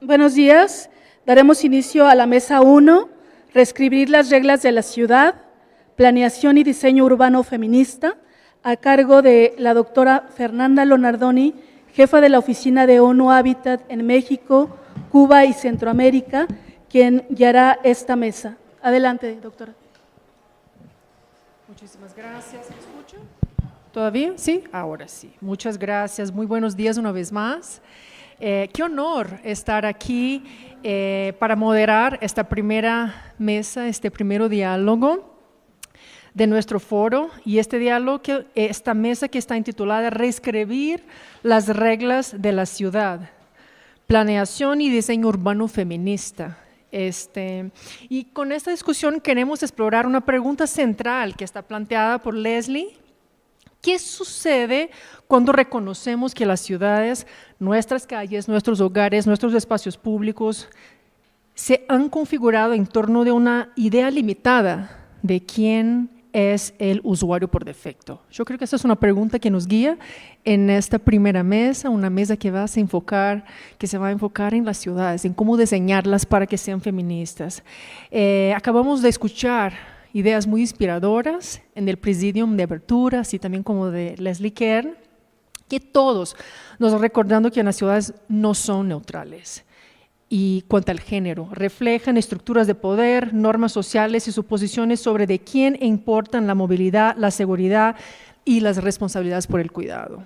Buenos días. Daremos inicio a la mesa 1, reescribir las reglas de la ciudad, planeación y diseño urbano feminista, a cargo de la doctora Fernanda Lonardoni, jefa de la Oficina de ONU Hábitat en México, Cuba y Centroamérica, quien guiará esta mesa. Adelante, doctora. Muchísimas gracias. ¿Me escuchan? ¿Todavía? ¿Sí? Ahora sí. Muchas gracias. Muy buenos días una vez más. Qué honor estar aquí para moderar esta primera mesa, este primer diálogo de nuestro foro, y este diálogo, esta mesa que está intitulada Reescribir las reglas de la ciudad, planeación y diseño urbano feminista. Y con esta discusión queremos explorar una pregunta central que está planteada por Leslie. ¿Qué sucede cuando reconocemos que las ciudades, nuestras calles, nuestros hogares, nuestros espacios públicos se han configurado en torno de una idea limitada de quién es el usuario por defecto? Yo creo que esa es una pregunta que nos guía en esta primera mesa, una mesa que se va a enfocar en las ciudades, en cómo diseñarlas para que sean feministas. Acabamos de escuchar ideas muy inspiradoras en el Presidium de apertura, así también como de Leslie Kern, que todos nos recordando que las ciudades no son neutrales. Y cuanto al género, reflejan estructuras de poder, normas sociales y suposiciones sobre de quién importan la movilidad, la seguridad y las responsabilidades por el cuidado.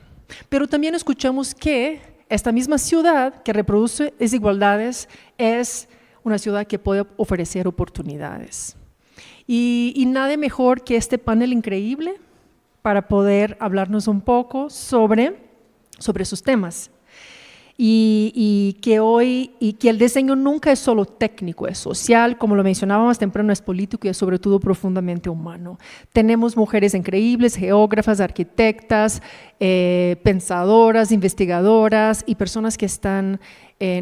Pero también escuchamos que esta misma ciudad que reproduce desigualdades es una ciudad que puede ofrecer oportunidades. Y nada mejor que este panel increíble para poder hablarnos un poco sobre sus temas. Y que el diseño nunca es solo técnico, es social, como lo mencionábamos temprano, es político y es sobre todo profundamente humano. Tenemos mujeres increíbles, geógrafas, arquitectas, pensadoras, investigadoras y personas que están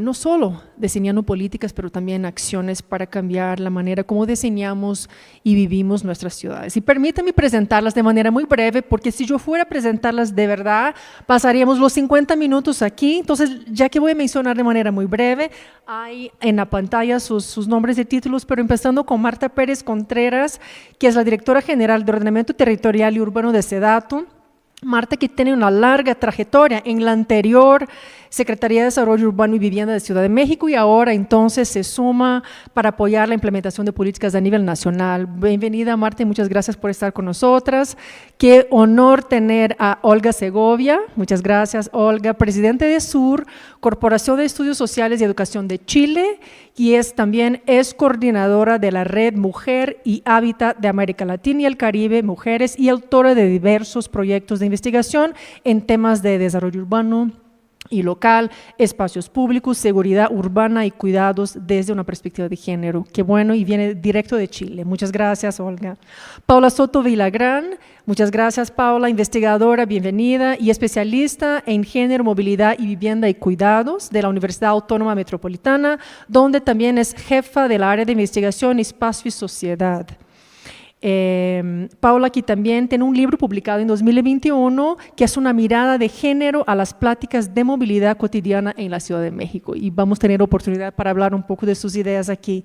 no solo diseñando políticas, pero también acciones para cambiar la manera como diseñamos y vivimos nuestras ciudades. Y permítanme presentarlas de manera muy breve, porque si yo fuera a presentarlas de verdad, pasaríamos los 50 minutos aquí. Entonces, ya que voy a mencionar de manera muy breve, hay en la pantalla sus nombres y títulos, pero empezando con Marta Pérez Contreras, que es la directora general de Ordenamiento Territorial y Urbano de SEDATU. Marta, que tiene una larga trayectoria en la anterior Secretaría de Desarrollo Urbano y Vivienda de Ciudad de México, y ahora entonces se suma para apoyar la implementación de políticas a nivel nacional. Bienvenida, Marta, y muchas gracias por estar con nosotras. Qué honor tener a Olga Segovia. Muchas gracias, Olga, presidente de SUR, Corporación de Estudios Sociales y Educación de Chile, y también es coordinadora de la Red Mujer y Hábitat de América Latina y el Caribe, Mujeres, y autora de diversos proyectos de investigación en temas de desarrollo urbano y local, espacios públicos, seguridad urbana y cuidados desde una perspectiva de género. Qué bueno, y viene directo de Chile. Muchas gracias, Olga. Paula Soto Villagrán, muchas gracias, Paula, investigadora, bienvenida, y especialista en género, movilidad y vivienda y cuidados de la Universidad Autónoma Metropolitana, donde también es jefa del área de investigación, espacio y sociedad. Paula aquí también tiene un libro publicado en 2021 que es una mirada de género a las pláticas de movilidad cotidiana en la Ciudad de México, y vamos a tener oportunidad para hablar un poco de sus ideas aquí.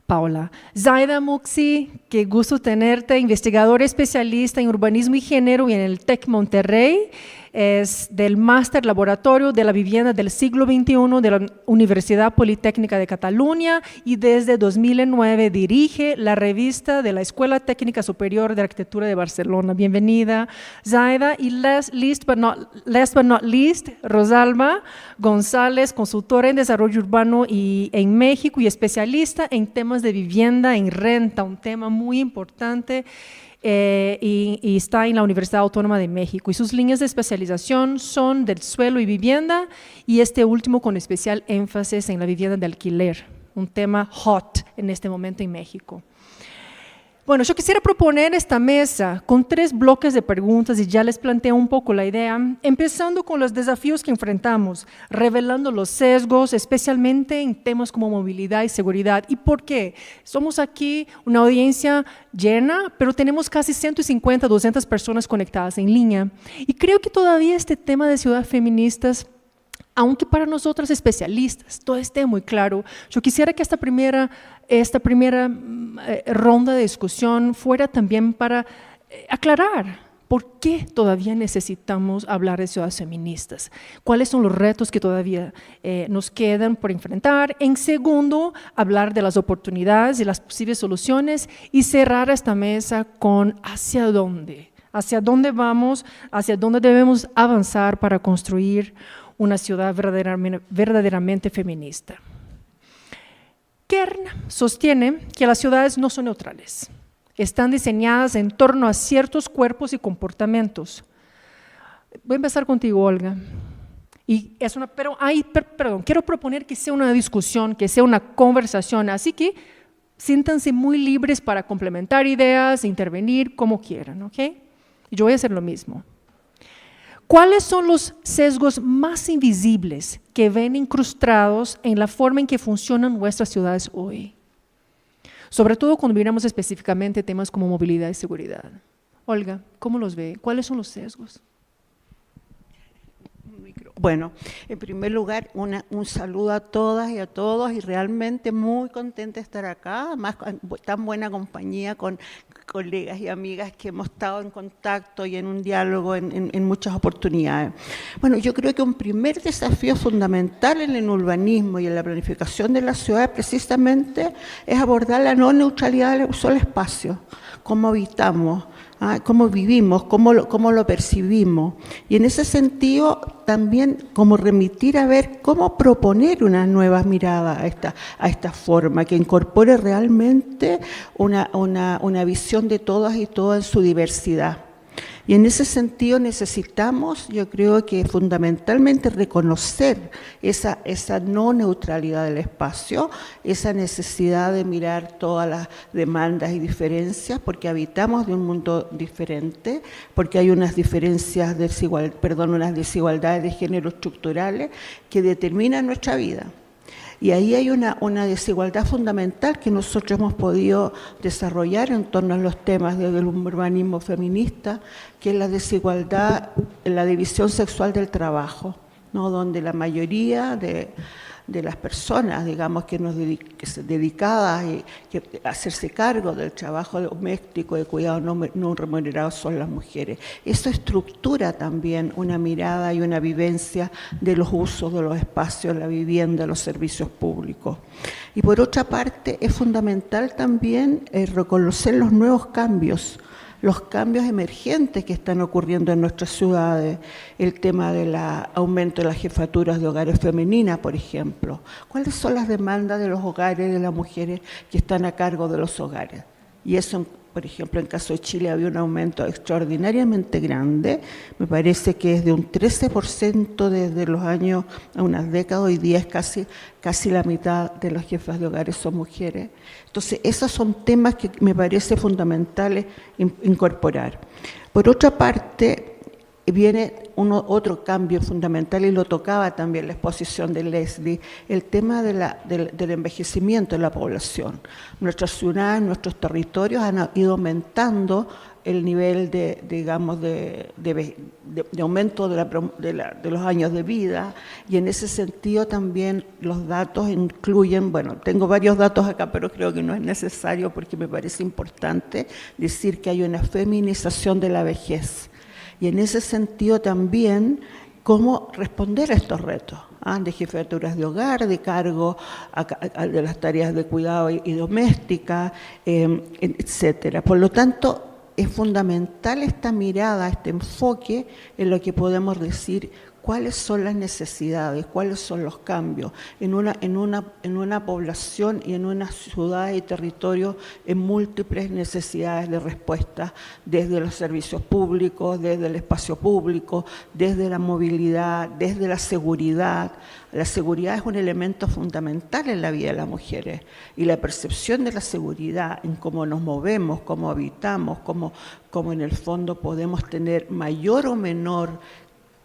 Paula. Zaida Muxi, qué gusto tenerte, investigadora especialista en urbanismo y género y en el TEC Monterrey, es del Máster Laboratorio de la Vivienda del Siglo XXI de la Universidad Politécnica de Cataluña, y desde 2009 dirige la revista de la Escuela Técnica Superior de Arquitectura de Barcelona. Bienvenida, Zaida. Y last but not least, Rosalba González, consultora en desarrollo urbano y en México y especialista en temas de vivienda en renta, un tema muy importante. Y está en la Universidad Autónoma de México, y sus líneas de especialización son del suelo y vivienda, y este último con especial énfasis en la vivienda de alquiler, un tema hot en este momento en México. Bueno, yo quisiera proponer esta mesa con 3 bloques de preguntas, y ya les planteo un poco la idea, empezando con los desafíos que enfrentamos, revelando los sesgos, especialmente en temas como movilidad y seguridad. ¿Y por qué? Somos aquí una audiencia llena, pero tenemos casi 150, 200 personas conectadas en línea, y creo que todavía este tema de ciudades feministas aunque para nosotras especialistas todo esté muy claro, yo quisiera que esta primera ronda de discusión fuera también para aclarar por qué todavía necesitamos hablar de ciudades feministas, cuáles son los retos que todavía nos quedan por enfrentar. En segundo, hablar de las oportunidades y las posibles soluciones y cerrar esta mesa con hacia dónde vamos, hacia dónde debemos avanzar para construir una ciudad verdaderamente feminista. Kern sostiene que las ciudades no son neutrales. Están diseñadas en torno a ciertos cuerpos y comportamientos. Voy a empezar contigo, Olga. Quiero proponer que sea una discusión, que sea una conversación, así que siéntanse muy libres para complementar ideas, intervenir como quieran, ¿ok? Yo voy a hacer lo mismo. ¿Cuáles son los sesgos más invisibles que ven incrustados en la forma en que funcionan nuestras ciudades hoy? Sobre todo cuando miramos específicamente temas como movilidad y seguridad. Olga, ¿cómo los ve? ¿Cuáles son los sesgos? Bueno, en primer lugar, un saludo a todas y a todos y realmente muy contenta de estar acá, además tan buena compañía con colegas y amigas que hemos estado en contacto y en un diálogo en muchas oportunidades. Bueno, yo creo que un primer desafío fundamental en el urbanismo y en la planificación de las ciudades precisamente es abordar la no neutralidad del uso del espacio, cómo habitamos, cómo vivimos, cómo lo percibimos. Y en ese sentido también como remitir a ver cómo proponer una nueva mirada a esta forma, que incorpore realmente una visión de todas y todas en su diversidad. Y en ese sentido necesitamos, yo creo que fundamentalmente reconocer esa no neutralidad del espacio, esa necesidad de mirar todas las demandas y diferencias, porque habitamos de un mundo diferente, porque hay unas unas desigualdades de género estructurales que determinan nuestra vida. Y ahí hay una desigualdad fundamental que nosotros hemos podido desarrollar en torno a los temas del urbanismo feminista, que es la desigualdad en la división sexual del trabajo, ¿no? Donde la mayoría de las personas, digamos, que dedicadas a hacerse cargo del trabajo doméstico, de cuidado no remunerado, son las mujeres. Eso estructura también una mirada y una vivencia de los usos de los espacios, la vivienda, los servicios públicos. Y por otra parte, es fundamental también reconocer los nuevos cambios, los cambios emergentes que están ocurriendo en nuestras ciudades, el tema del aumento de las jefaturas de hogares femeninas, por ejemplo. ¿Cuáles son las demandas de los hogares, de las mujeres que están a cargo de los hogares? Y eso, por ejemplo, en el caso de Chile había un aumento extraordinariamente grande, me parece que es de un 13% desde los años, a unas décadas, hoy día es casi la mitad de los jefes de hogares son mujeres. Entonces, esos son temas que me parece fundamentales incorporar. Por otra parte, viene otro cambio fundamental, y lo tocaba también la exposición de Leslie, el tema del envejecimiento de la población. Nuestras ciudades, nuestros territorios han ido aumentando el nivel de aumento de los años de vida, y en ese sentido también los datos incluyen, bueno, tengo varios datos acá, pero creo que no es necesario porque me parece importante decir que hay una feminización de la vejez. Y en ese sentido también, cómo responder a estos retos, de jefaturas de hogar, de cargo de las tareas de cuidado y doméstica, etcétera. Por lo tanto, es fundamental esta mirada, este enfoque en lo que podemos decir cuáles son las necesidades, cuáles son los cambios en una población y en una ciudad y territorio en múltiples necesidades de respuesta, desde los servicios públicos, desde el espacio público, desde la movilidad, desde la seguridad. La seguridad es un elemento fundamental en la vida de las mujeres, y la percepción de la seguridad en cómo nos movemos, cómo habitamos, cómo en el fondo podemos tener mayor o menor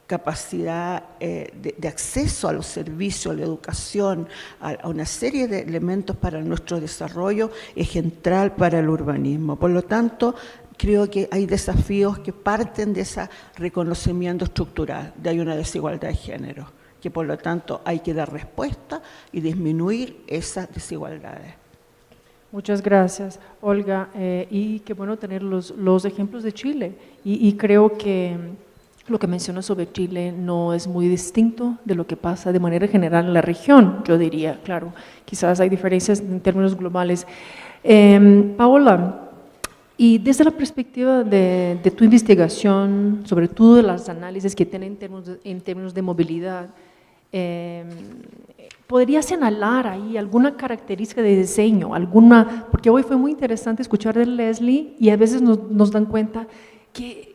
capacidad de acceso a los servicios, a la educación, a una serie de elementos para nuestro desarrollo, es central para el urbanismo. Por lo tanto, creo que hay desafíos que parten de ese reconocimiento estructural, de hay una desigualdad de género, que por lo tanto hay que dar respuesta y disminuir esas desigualdades. Muchas gracias, Olga. Y qué bueno tener los ejemplos de Chile. Y creo que lo que menciona sobre Chile no es muy distinto de lo que pasa de manera general en la región, yo diría. Claro, quizás hay diferencias en términos globales. Paola, y desde la perspectiva de tu investigación, sobre todo de los análisis que tienen en términos de movilidad, ¿podrías señalar ahí alguna característica de diseño? Porque hoy fue muy interesante escuchar de Leslie y a veces nos dan cuenta que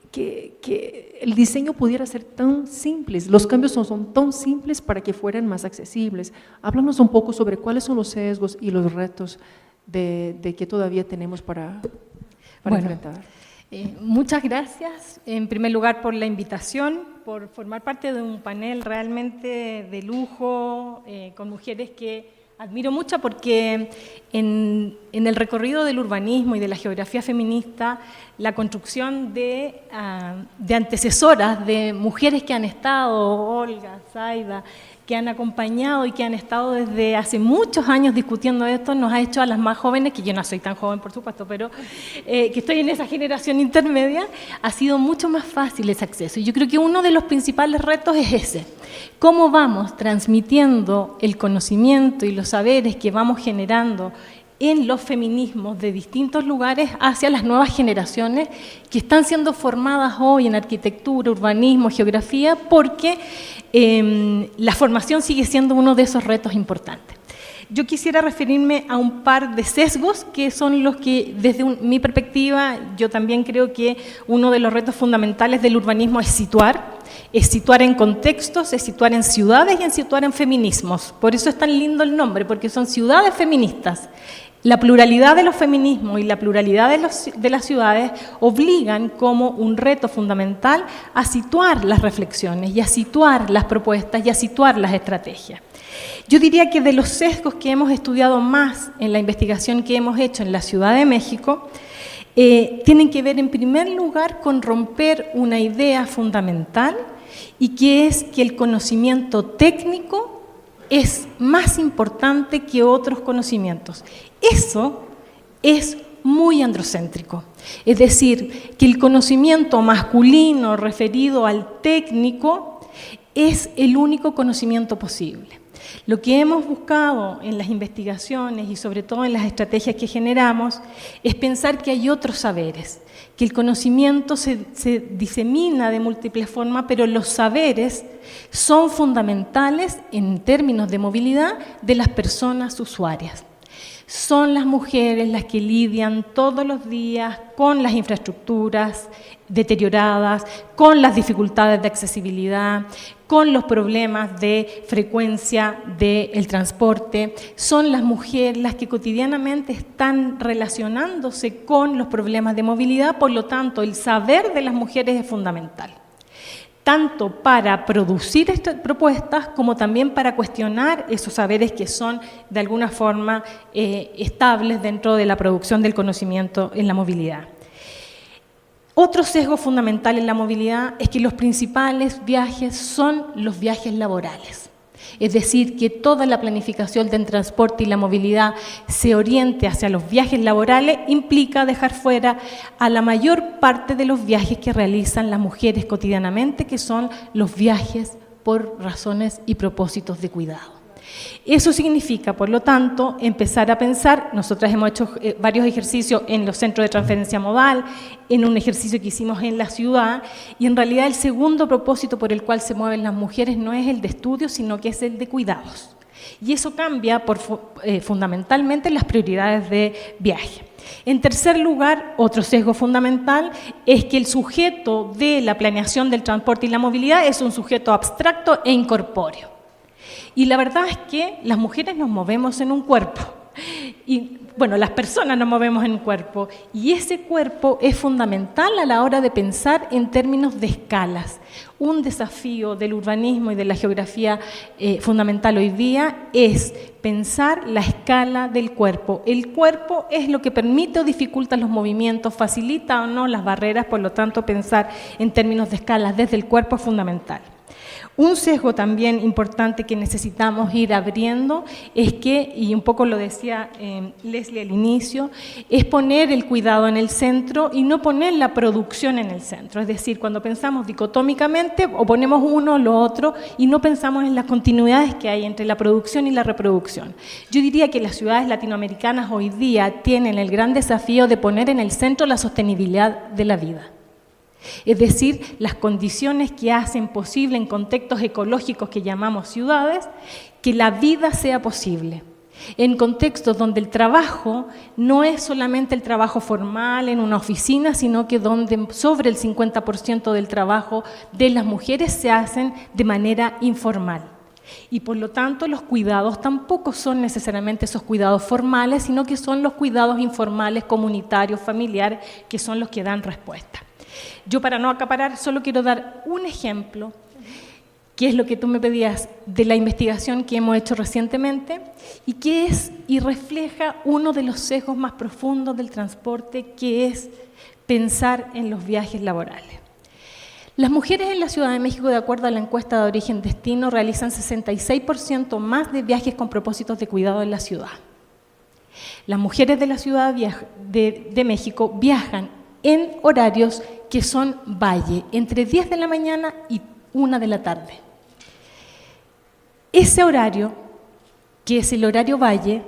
el diseño pudiera ser tan simple, los cambios son tan simples para que fueran más accesibles. Háblanos un poco sobre cuáles son los sesgos y los retos de que todavía tenemos para enfrentar. Muchas gracias, en primer lugar, por la invitación, por formar parte de un panel realmente de lujo, con mujeres que admiro mucho, porque en el recorrido del urbanismo y de la geografía feminista, la construcción de antecesoras, de mujeres que han estado, Olga, Zaida, que han acompañado y que han estado desde hace muchos años discutiendo esto, nos ha hecho a las más jóvenes, que yo no soy tan joven por supuesto, pero que estoy en esa generación intermedia, ha sido mucho más fácil ese acceso. Y yo creo que uno de los principales retos es ese, cómo vamos transmitiendo el conocimiento y los saberes que vamos generando en los feminismos de distintos lugares hacia las nuevas generaciones que están siendo formadas hoy en arquitectura, urbanismo, geografía, porque la formación sigue siendo uno de esos retos importantes. Yo quisiera referirme a un par de sesgos que son los que, desde mi perspectiva, yo también creo que uno de los retos fundamentales del urbanismo es situar en contextos, es situar en ciudades y en situar en feminismos. Por eso es tan lindo el nombre, porque son ciudades feministas. La pluralidad de los feminismos y la pluralidad de las ciudades obligan como un reto fundamental a situar las reflexiones y a situar las propuestas y a situar las estrategias. Yo diría que de los sesgos que hemos estudiado más en la investigación que hemos hecho en la Ciudad de México, tienen que ver en primer lugar con romper una idea fundamental y que es que el conocimiento técnico es más importante que otros conocimientos. Eso es muy androcéntrico, es decir, que el conocimiento masculino referido al técnico es el único conocimiento posible. Lo que hemos buscado en las investigaciones y sobre todo en las estrategias que generamos es pensar que hay otros saberes, que el conocimiento se disemina de múltiples formas, pero los saberes son fundamentales en términos de movilidad de las personas usuarias. Son las mujeres las que lidian todos los días con las infraestructuras deterioradas, con las dificultades de accesibilidad, con los problemas de frecuencia del transporte. Son las mujeres las que cotidianamente están relacionándose con los problemas de movilidad, por lo tanto, el saber de las mujeres es fundamental, tanto para producir estas propuestas como también para cuestionar esos saberes que son de alguna forma estables dentro de la producción del conocimiento en la movilidad. Otro sesgo fundamental en la movilidad es que los principales viajes son los viajes laborales. Es decir, que toda la planificación del transporte y la movilidad se oriente hacia los viajes laborales implica dejar fuera a la mayor parte de los viajes que realizan las mujeres cotidianamente, que son los viajes por razones y propósitos de cuidado. Eso significa, por lo tanto, empezar a pensar. Nosotras hemos hecho varios ejercicios en los centros de transferencia modal, en un ejercicio que hicimos en la ciudad, y en realidad el segundo propósito por el cual se mueven las mujeres no es el de estudio, sino que es el de cuidados. Y eso cambia fundamentalmente las prioridades de viaje. En tercer lugar, otro sesgo fundamental es que el sujeto de la planeación del transporte y la movilidad es un sujeto abstracto e incorpóreo. Y la verdad es que las mujeres nos movemos en un cuerpo, y bueno, las personas nos movemos en un cuerpo, y ese cuerpo es fundamental a la hora de pensar en términos de escalas. Un desafío del urbanismo y de la geografía fundamental hoy día es pensar la escala del cuerpo. El cuerpo es lo que permite o dificulta los movimientos, facilita o no las barreras, por lo tanto pensar en términos de escalas desde el cuerpo es fundamental. Un sesgo también importante que necesitamos ir abriendo es que, y un poco lo decía Leslie al inicio, es poner el cuidado en el centro y no poner la producción en el centro. Es decir, cuando pensamos dicotómicamente, o ponemos uno o lo otro y no pensamos en las continuidades que hay entre la producción y la reproducción. Yo diría que las ciudades latinoamericanas hoy día tienen el gran desafío de poner en el centro la sostenibilidad de la vida. Es decir, las condiciones que hacen posible en contextos ecológicos que llamamos ciudades, que la vida sea posible. En contextos donde el trabajo no es solamente el trabajo formal en una oficina, sino que donde sobre el 50% del trabajo de las mujeres se hacen de manera informal. Y por lo tanto los cuidados tampoco son necesariamente esos cuidados formales, sino que son los cuidados informales, comunitarios, familiares, que son los que dan respuesta. Yo, para no acaparar, solo quiero dar un ejemplo, que es lo que tú me pedías, de la investigación que hemos hecho recientemente y que es y refleja uno de los sesgos más profundos del transporte, que es pensar en los viajes laborales. Las mujeres en la Ciudad de México, de acuerdo a la encuesta de origen-destino, realizan 66% más de viajes con propósitos de cuidado en la ciudad. Las mujeres de la Ciudad de México viajan en horarios que son valle, entre 10 de la mañana y 1 de la tarde. Ese horario, que es el horario valle,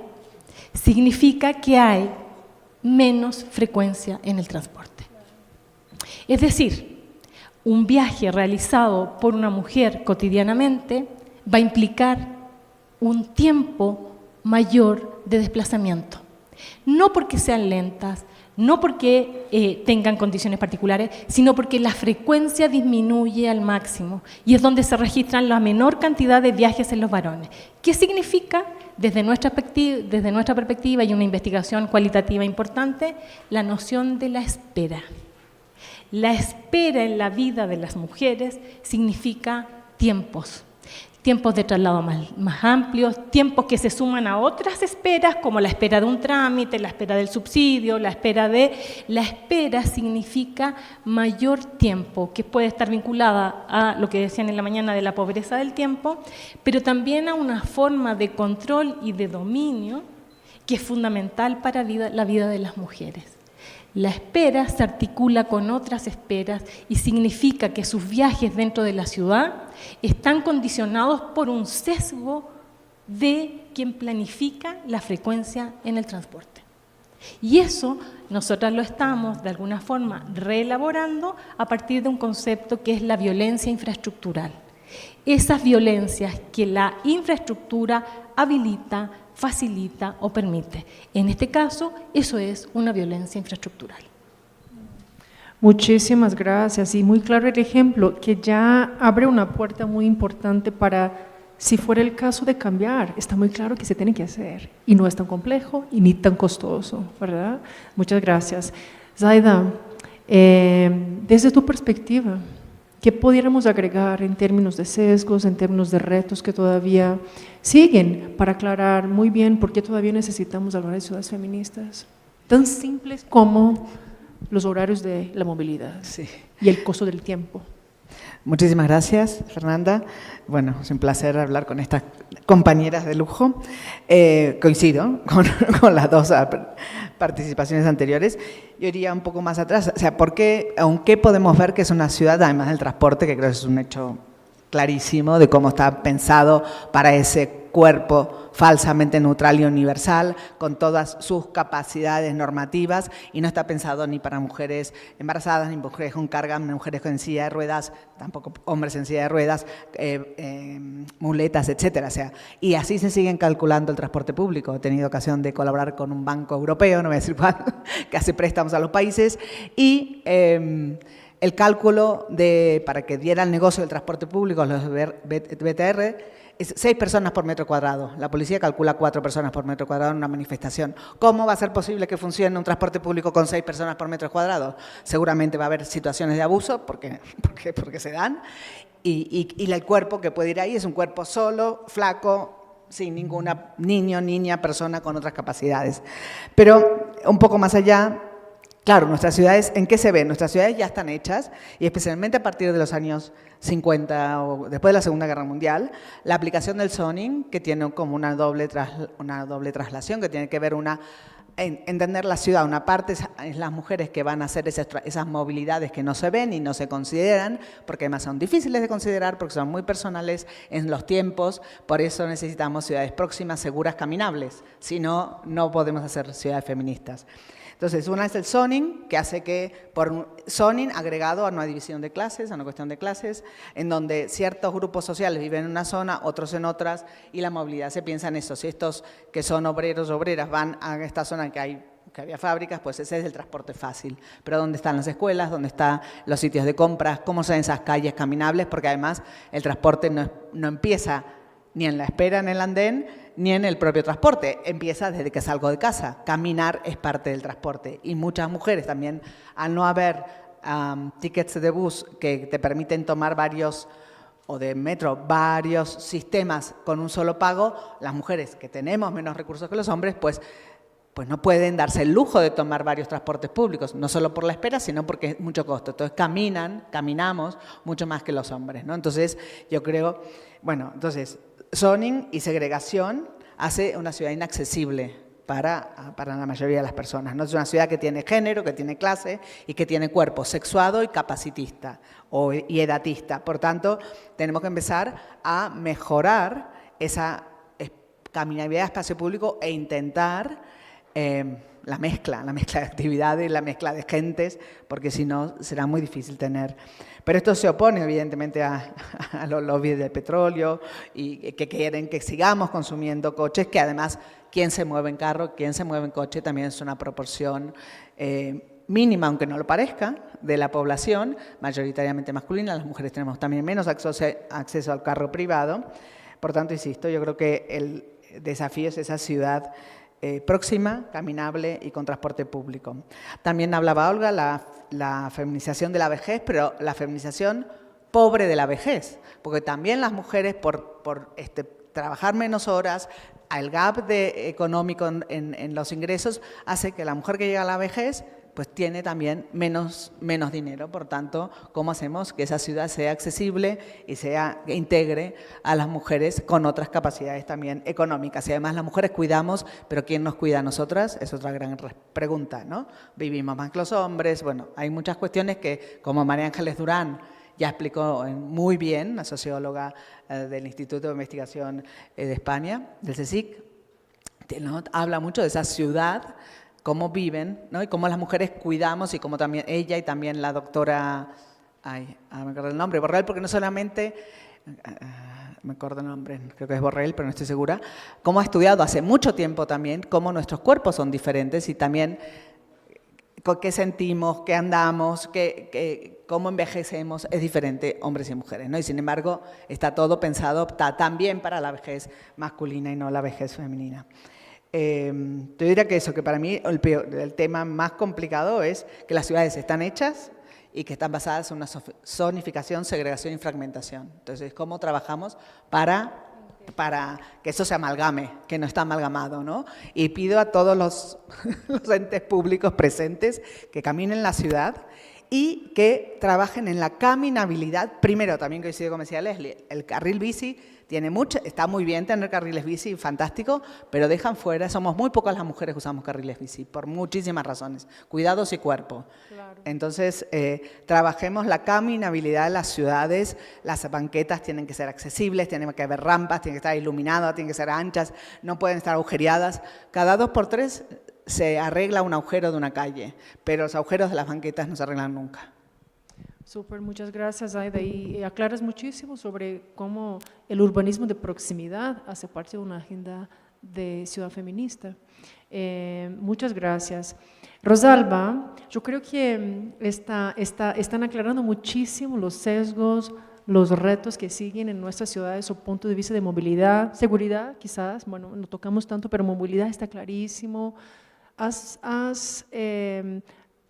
significa que hay menos frecuencia en el transporte. Es decir, un viaje realizado por una mujer cotidianamente va a implicar un tiempo mayor de desplazamiento. No porque sean lentas, no porque tengan condiciones particulares, sino porque la frecuencia disminuye al máximo y es donde se registran la menor cantidad de viajes en los varones. ¿Qué significa? Desde nuestra perspectiva y una investigación cualitativa importante, la noción de la espera. La espera en la vida de las mujeres significa tiempos de traslado más amplios, tiempos que se suman a otras esperas, como la espera de un trámite, la espera del subsidio, la espera significa mayor tiempo, que puede estar vinculada a lo que decían en la mañana de la pobreza del tiempo, pero también a una forma de control y de dominio que es fundamental para la vida de las mujeres. La espera se articula con otras esperas y significa que sus viajes dentro de la ciudad están condicionados por un sesgo de quien planifica la frecuencia en el transporte. Y eso nosotras lo estamos de alguna forma reelaborando a partir de un concepto que es la violencia infraestructural. Esas violencias que la infraestructura habilita, facilita o permite. En este caso, eso es una violencia infraestructural. Muchísimas gracias y muy claro el ejemplo, que ya abre una puerta muy importante para, si fuera el caso de cambiar, está muy claro que se tiene que hacer y no es tan complejo y ni tan costoso, ¿verdad? Muchas gracias. Zaida, desde tu perspectiva, ¿qué pudiéramos agregar en términos de sesgos, en términos de retos que todavía siguen para aclarar muy bien por qué todavía necesitamos hablar de ciudades feministas? Tan simples como los horarios de la movilidad y el costo del tiempo. Muchísimas gracias, Fernanda. Bueno, es un placer hablar con estas compañeras de lujo. Coincido con las dos participaciones anteriores. Yo iría un poco más atrás. O sea, aunque podemos ver que es una ciudad, además del transporte, que creo que es un hecho clarísimo de cómo está pensado para ese cuerpo falsamente neutral y universal, con todas sus capacidades normativas, y no está pensado ni para mujeres embarazadas, ni mujeres con carga, ni mujeres con silla de ruedas, tampoco hombres en silla de ruedas, muletas, etcétera. O sea, y así se siguen calculando el transporte público. He tenido ocasión de colaborar con un banco europeo, no voy a decir cuál, que hace préstamos a los países, y el cálculo para que diera el negocio del transporte público, los BTR, es 6 personas por metro cuadrado. La policía calcula 4 personas por metro cuadrado en una manifestación. ¿Cómo va a ser posible que funcione un transporte público con 6 personas por metro cuadrado? Seguramente va a haber situaciones de abuso, porque se dan, y el cuerpo que puede ir ahí es un cuerpo solo, flaco, sin ninguna niña, persona con otras capacidades. Pero un poco más allá, Claro, nuestras ciudades, ¿en qué se ven? Nuestras ciudades ya están hechas y especialmente a partir de los años 50 o después de la Segunda Guerra Mundial, la aplicación del zoning, que tiene como una doble traslación, que tiene que ver entender la ciudad. Una parte es las mujeres que van a hacer esas movilidades que no se ven y no se consideran, porque además son difíciles de considerar, porque son muy personales en los tiempos, por eso necesitamos ciudades próximas, seguras, caminables, si no, no podemos hacer ciudades feministas. Entonces, una es el zoning, que hace que, por un zoning agregado a una división de clases, a una cuestión de clases, en donde ciertos grupos sociales viven en una zona, otros en otras, y la movilidad se piensa en eso. Si estos que son obreros o obreras van a esta zona que había fábricas, pues ese es el transporte fácil. Pero ¿dónde están las escuelas? ¿Dónde están los sitios de compras? ¿Cómo son esas calles caminables? Porque además el transporte no empieza ni en la espera en el andén, ni en el propio transporte. Empieza desde que salgo de casa. Caminar es parte del transporte. Y muchas mujeres también, al no haber tickets de bus que te permiten tomar varios, o de metro, varios sistemas con un solo pago, las mujeres que tenemos menos recursos que los hombres, pues no pueden darse el lujo de tomar varios transportes públicos, no solo por la espera, sino porque es mucho costo. Entonces caminamos mucho más que los hombres, ¿no? Entonces yo creo, zoning y segregación hace una ciudad inaccesible para la mayoría de las personas, ¿no? Es una ciudad que tiene género, que tiene clase y que tiene cuerpo sexuado y capacitista y edatista. Por tanto, tenemos que empezar a mejorar esa caminabilidad de espacio público e intentar la mezcla de actividades, la mezcla de gentes, porque si no será muy difícil tener. Pero esto se opone evidentemente a los lobbies del petróleo y que quieren que sigamos consumiendo coches, que además quien se mueve en carro, quien se mueve en coche también es una proporción mínima, aunque no lo parezca, de la población, mayoritariamente masculina. Las mujeres tenemos también menos acceso al carro privado. Por tanto, insisto, yo creo que el desafío es esa ciudad próxima, caminable y con transporte público. También hablaba Olga la feminización de la vejez, pero la feminización pobre de la vejez, porque también las mujeres por trabajar menos horas, el gap económico en los ingresos hace que la mujer que llega a la vejez pues tiene también menos dinero. Por tanto, ¿cómo hacemos que esa ciudad sea accesible y que integre a las mujeres con otras capacidades también económicas? Y además las mujeres cuidamos, pero ¿quién nos cuida a nosotras? Es otra gran pregunta, ¿no? Vivimos más que los hombres. Bueno, hay muchas cuestiones que, como María Ángeles Durán ya explicó muy bien, la socióloga del Instituto de Investigación de España, del CSIC, ¿no? Habla mucho de esa ciudad, cómo viven, ¿no? Y cómo las mujeres cuidamos y cómo también ella y también la doctora, me acuerdo el nombre, Borrell, porque no solamente, me acuerdo el nombre, creo que es Borrell, pero no estoy segura, cómo ha estudiado hace mucho tiempo también cómo nuestros cuerpos son diferentes y también qué sentimos, qué andamos, cómo envejecemos, es diferente hombres y mujeres, ¿no? Y sin embargo está todo pensado también para la vejez masculina y no la vejez femenina. Te diría que eso, que para mí el tema más complicado es que las ciudades están hechas y que están basadas en una zonificación, segregación y fragmentación. Entonces, ¿cómo trabajamos para que eso se amalgame, que no está amalgamado, ¿no? Y pido a todos los entes públicos presentes que caminen la ciudad y que trabajen en la caminabilidad. Primero, también coincido con decía Leslie, el carril bici está muy bien tener carriles bici, fantástico, pero dejan fuera, somos muy pocas las mujeres que usamos carriles bici, por muchísimas razones, cuidados y cuerpo. Claro. Entonces, trabajemos la caminabilidad de las ciudades, las banquetas tienen que ser accesibles, tienen que haber rampas, tienen que estar iluminadas, tienen que ser anchas, no pueden estar agujereadas. Cada 2 por 3 se arregla un agujero de una calle, pero los agujeros de las banquetas no se arreglan nunca. Súper, muchas gracias, Aida. Y aclaras muchísimo sobre cómo el urbanismo de proximidad hace parte de una agenda de ciudad feminista. Muchas gracias. Rosalba, yo creo que están aclarando muchísimo los sesgos, los retos que siguen en nuestras ciudades, su punto de vista de movilidad, seguridad quizás, bueno, no tocamos tanto, pero movilidad está clarísimo.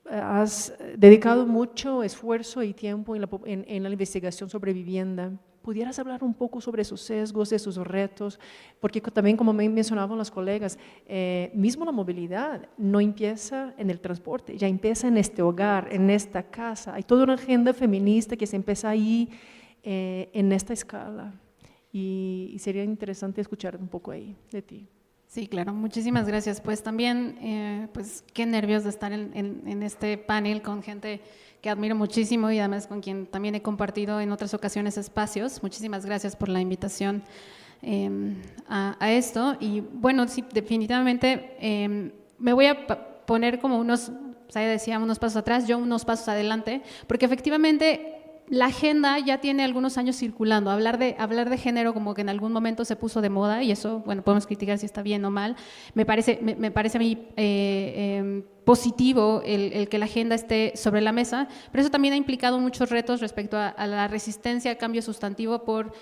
Has dedicado mucho esfuerzo y tiempo en la investigación sobre vivienda ¿pudieras hablar un poco sobre esos sesgos, esos retos? Porque también, como me mencionaban los colegas, mismo la movilidad no empieza en el transporte, ya empieza en este hogar, en esta casa. Hay toda una agenda feminista que se empieza ahí, en esta escala. Y sería interesante escuchar un poco ahí de ti. Sí, claro, muchísimas gracias. Pues también, pues qué nervios de estar en este panel con gente que admiro muchísimo y además con quien también he compartido en otras ocasiones espacios. Muchísimas gracias por la invitación a esto. Y bueno, sí, definitivamente me voy a poner como unos, Saya decía, unos pasos atrás, yo unos pasos adelante, porque efectivamente la agenda ya tiene algunos años circulando. Hablar de género como que en algún momento se puso de moda, y eso, bueno, podemos criticar si está bien o mal. Me parece a mí positivo el que la agenda esté sobre la mesa, pero eso también ha implicado muchos retos respecto a la resistencia al cambio sustantivo por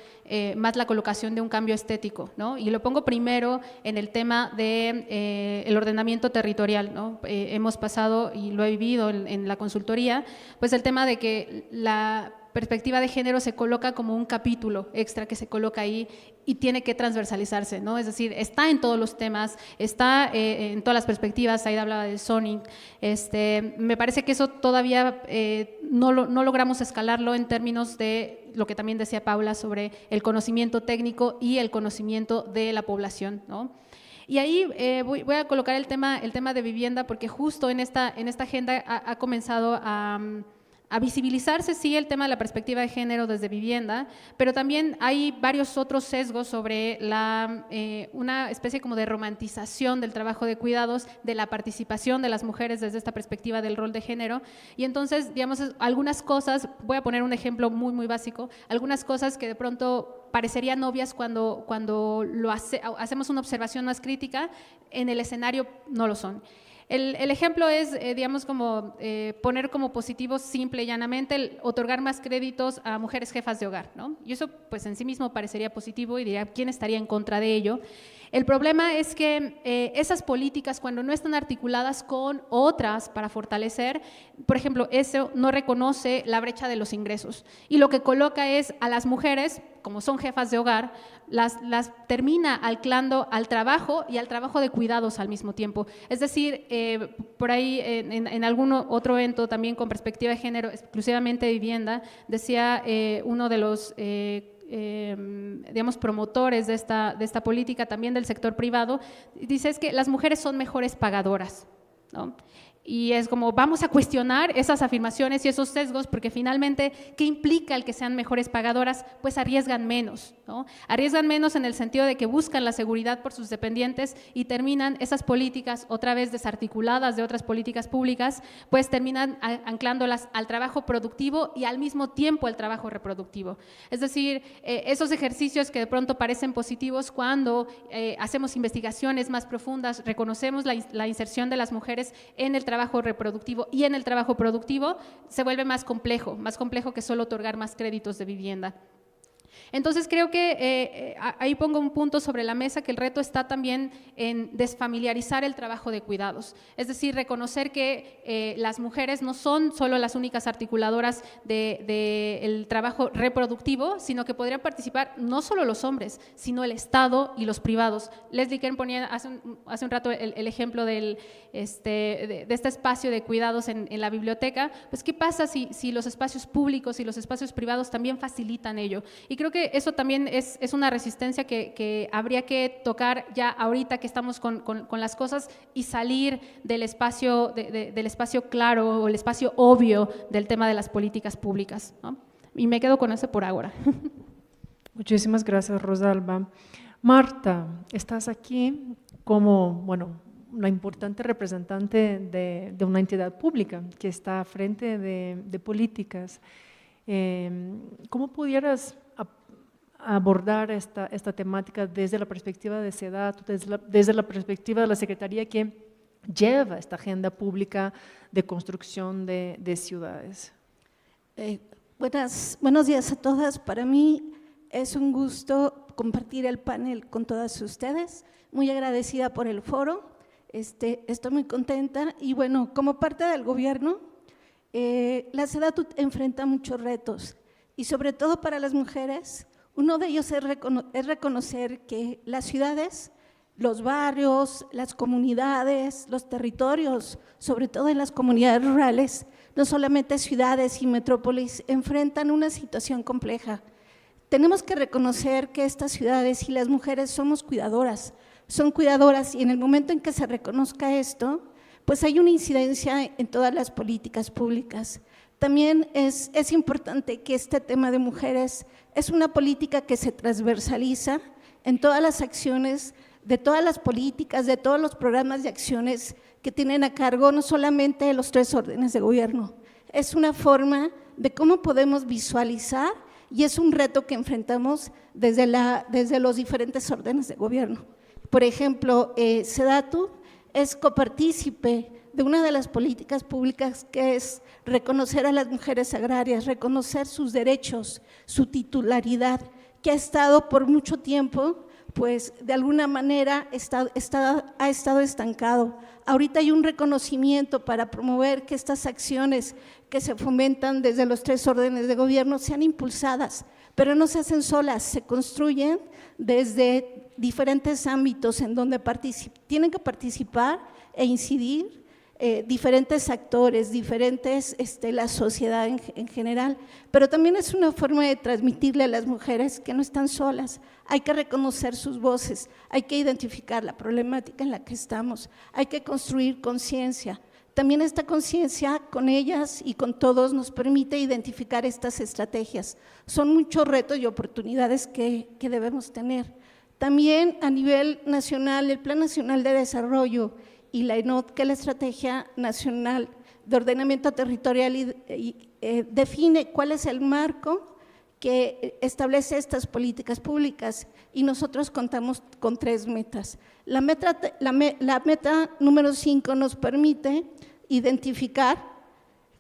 más la colocación de un cambio estético, ¿no? Y lo pongo primero en el tema de el ordenamiento territorial, ¿no? Hemos pasado, y lo he vivido en la consultoría, pues el tema de que la perspectiva de género se coloca como un capítulo extra que se coloca ahí y tiene que transversalizarse, ¿no? Es decir, está en todos los temas, está en todas las perspectivas. Aida hablaba del zoning. Me parece que eso todavía no logramos escalarlo en términos de lo que también decía Paula sobre el conocimiento técnico y el conocimiento de la población, ¿no? Y ahí voy a colocar el tema de vivienda, porque justo en esta agenda ha comenzado a visibilizarse, sí, el tema de la perspectiva de género desde vivienda, pero también hay varios otros sesgos sobre una especie como de romantización del trabajo de cuidados, de la participación de las mujeres desde esta perspectiva del rol de género. Y entonces, digamos, algunas cosas, voy a poner un ejemplo muy, muy básico, algunas cosas que de pronto parecerían obvias cuando hacemos una observación más crítica, en el escenario no lo son. El ejemplo es, digamos, como poner como positivo simple y llanamente el otorgar más créditos a mujeres jefas de hogar, ¿no? Y eso pues en sí mismo parecería positivo y diría, ¿quién estaría en contra de ello? El problema es que esas políticas, cuando no están articuladas con otras para fortalecer, por ejemplo, eso no reconoce la brecha de los ingresos, y lo que coloca es a las mujeres, como son jefas de hogar, las termina anclando al trabajo y al trabajo de cuidados al mismo tiempo. Es decir, por ahí en algún otro evento también con perspectiva de género, exclusivamente de vivienda, decía uno de los digamos, promotores de esta política, también del sector privado, dice es que las mujeres son mejores pagadoras, ¿no? Y es como, vamos a cuestionar esas afirmaciones y esos sesgos, porque finalmente, ¿qué implica el que sean mejores pagadoras? Pues arriesgan menos, ¿no? Arriesgan menos en el sentido de que buscan la seguridad por sus dependientes y terminan esas políticas, otra vez desarticuladas de otras políticas públicas, pues terminan anclándolas al trabajo productivo y al mismo tiempo al trabajo reproductivo. Es decir, esos ejercicios que de pronto parecen positivos cuando hacemos investigaciones más profundas, reconocemos la inserción de las mujeres en el trabajo reproductivo y en el trabajo productivo, se vuelve más complejo que solo otorgar más créditos de vivienda. Entonces creo que ahí pongo un punto sobre la mesa, que el reto está también en desfamiliarizar el trabajo de cuidados, es decir, reconocer que las mujeres no son solo las únicas articuladoras del trabajo reproductivo, sino que podrían participar no solo los hombres, sino el Estado y los privados. Leslie Kern ponía hace un rato el ejemplo de este espacio de cuidados en la biblioteca. Pues ¿qué pasa si los espacios públicos y los espacios privados también facilitan ello? Y creo que eso también es una resistencia que habría que tocar ya ahorita que estamos con las cosas, y salir del espacio, del espacio claro o el espacio obvio del tema de las políticas públicas, ¿no? Y me quedo con eso por ahora. Muchísimas gracias, Rosalba. Marta, estás aquí como, bueno, una importante representante de una entidad pública que está frente de políticas. ¿Cómo pudieras abordar esta temática desde la perspectiva de SEDATU, desde la perspectiva de la Secretaría que lleva esta agenda pública de construcción de ciudades? Buenos días a todas. Para mí es un gusto compartir el panel con todas ustedes. Muy agradecida por el foro. Estoy muy contenta y bueno, como parte del gobierno, la SEDATU enfrenta muchos retos, y sobre todo para las mujeres, Uno de ellos es reconocer que las ciudades, los barrios, las comunidades, los territorios, sobre todo en las comunidades rurales, no solamente ciudades y metrópolis, enfrentan una situación compleja. Tenemos que reconocer que estas ciudades y las mujeres somos cuidadoras, son cuidadoras, y en el momento en que se reconozca esto, pues hay una incidencia en todas las políticas públicas. También es importante que este tema de mujeres es una política que se transversaliza en todas las acciones, de todas las políticas, de todos los programas de acciones que tienen a cargo no solamente los 3 órdenes de gobierno. Es una forma de cómo podemos visualizar y es un reto que enfrentamos desde los diferentes órdenes de gobierno. Por ejemplo, SEDATU es copartícipe de una de las políticas públicas que es reconocer a las mujeres agrarias, reconocer sus derechos, su titularidad, que ha estado por mucho tiempo, pues de alguna manera ha estado estancado. Ahorita hay un reconocimiento para promover que estas acciones que se fomentan desde los 3 órdenes de gobierno sean impulsadas, pero no se hacen solas, se construyen desde diferentes ámbitos en donde tienen que participar e incidir diferentes actores, la sociedad en general, pero también es una forma de transmitirle a las mujeres que no están solas, hay que reconocer sus voces, hay que identificar la problemática en la que estamos, hay que construir conciencia. También esta conciencia con ellas y con todos nos permite identificar estas estrategias. Son muchos retos y oportunidades que debemos tener. También a nivel nacional, el Plan Nacional de Desarrollo y la ENOT, que es la Estrategia Nacional de Ordenamiento Territorial, define cuál es el marco que establece estas políticas públicas y nosotros contamos con 3 metas. La meta número 5 nos permite identificar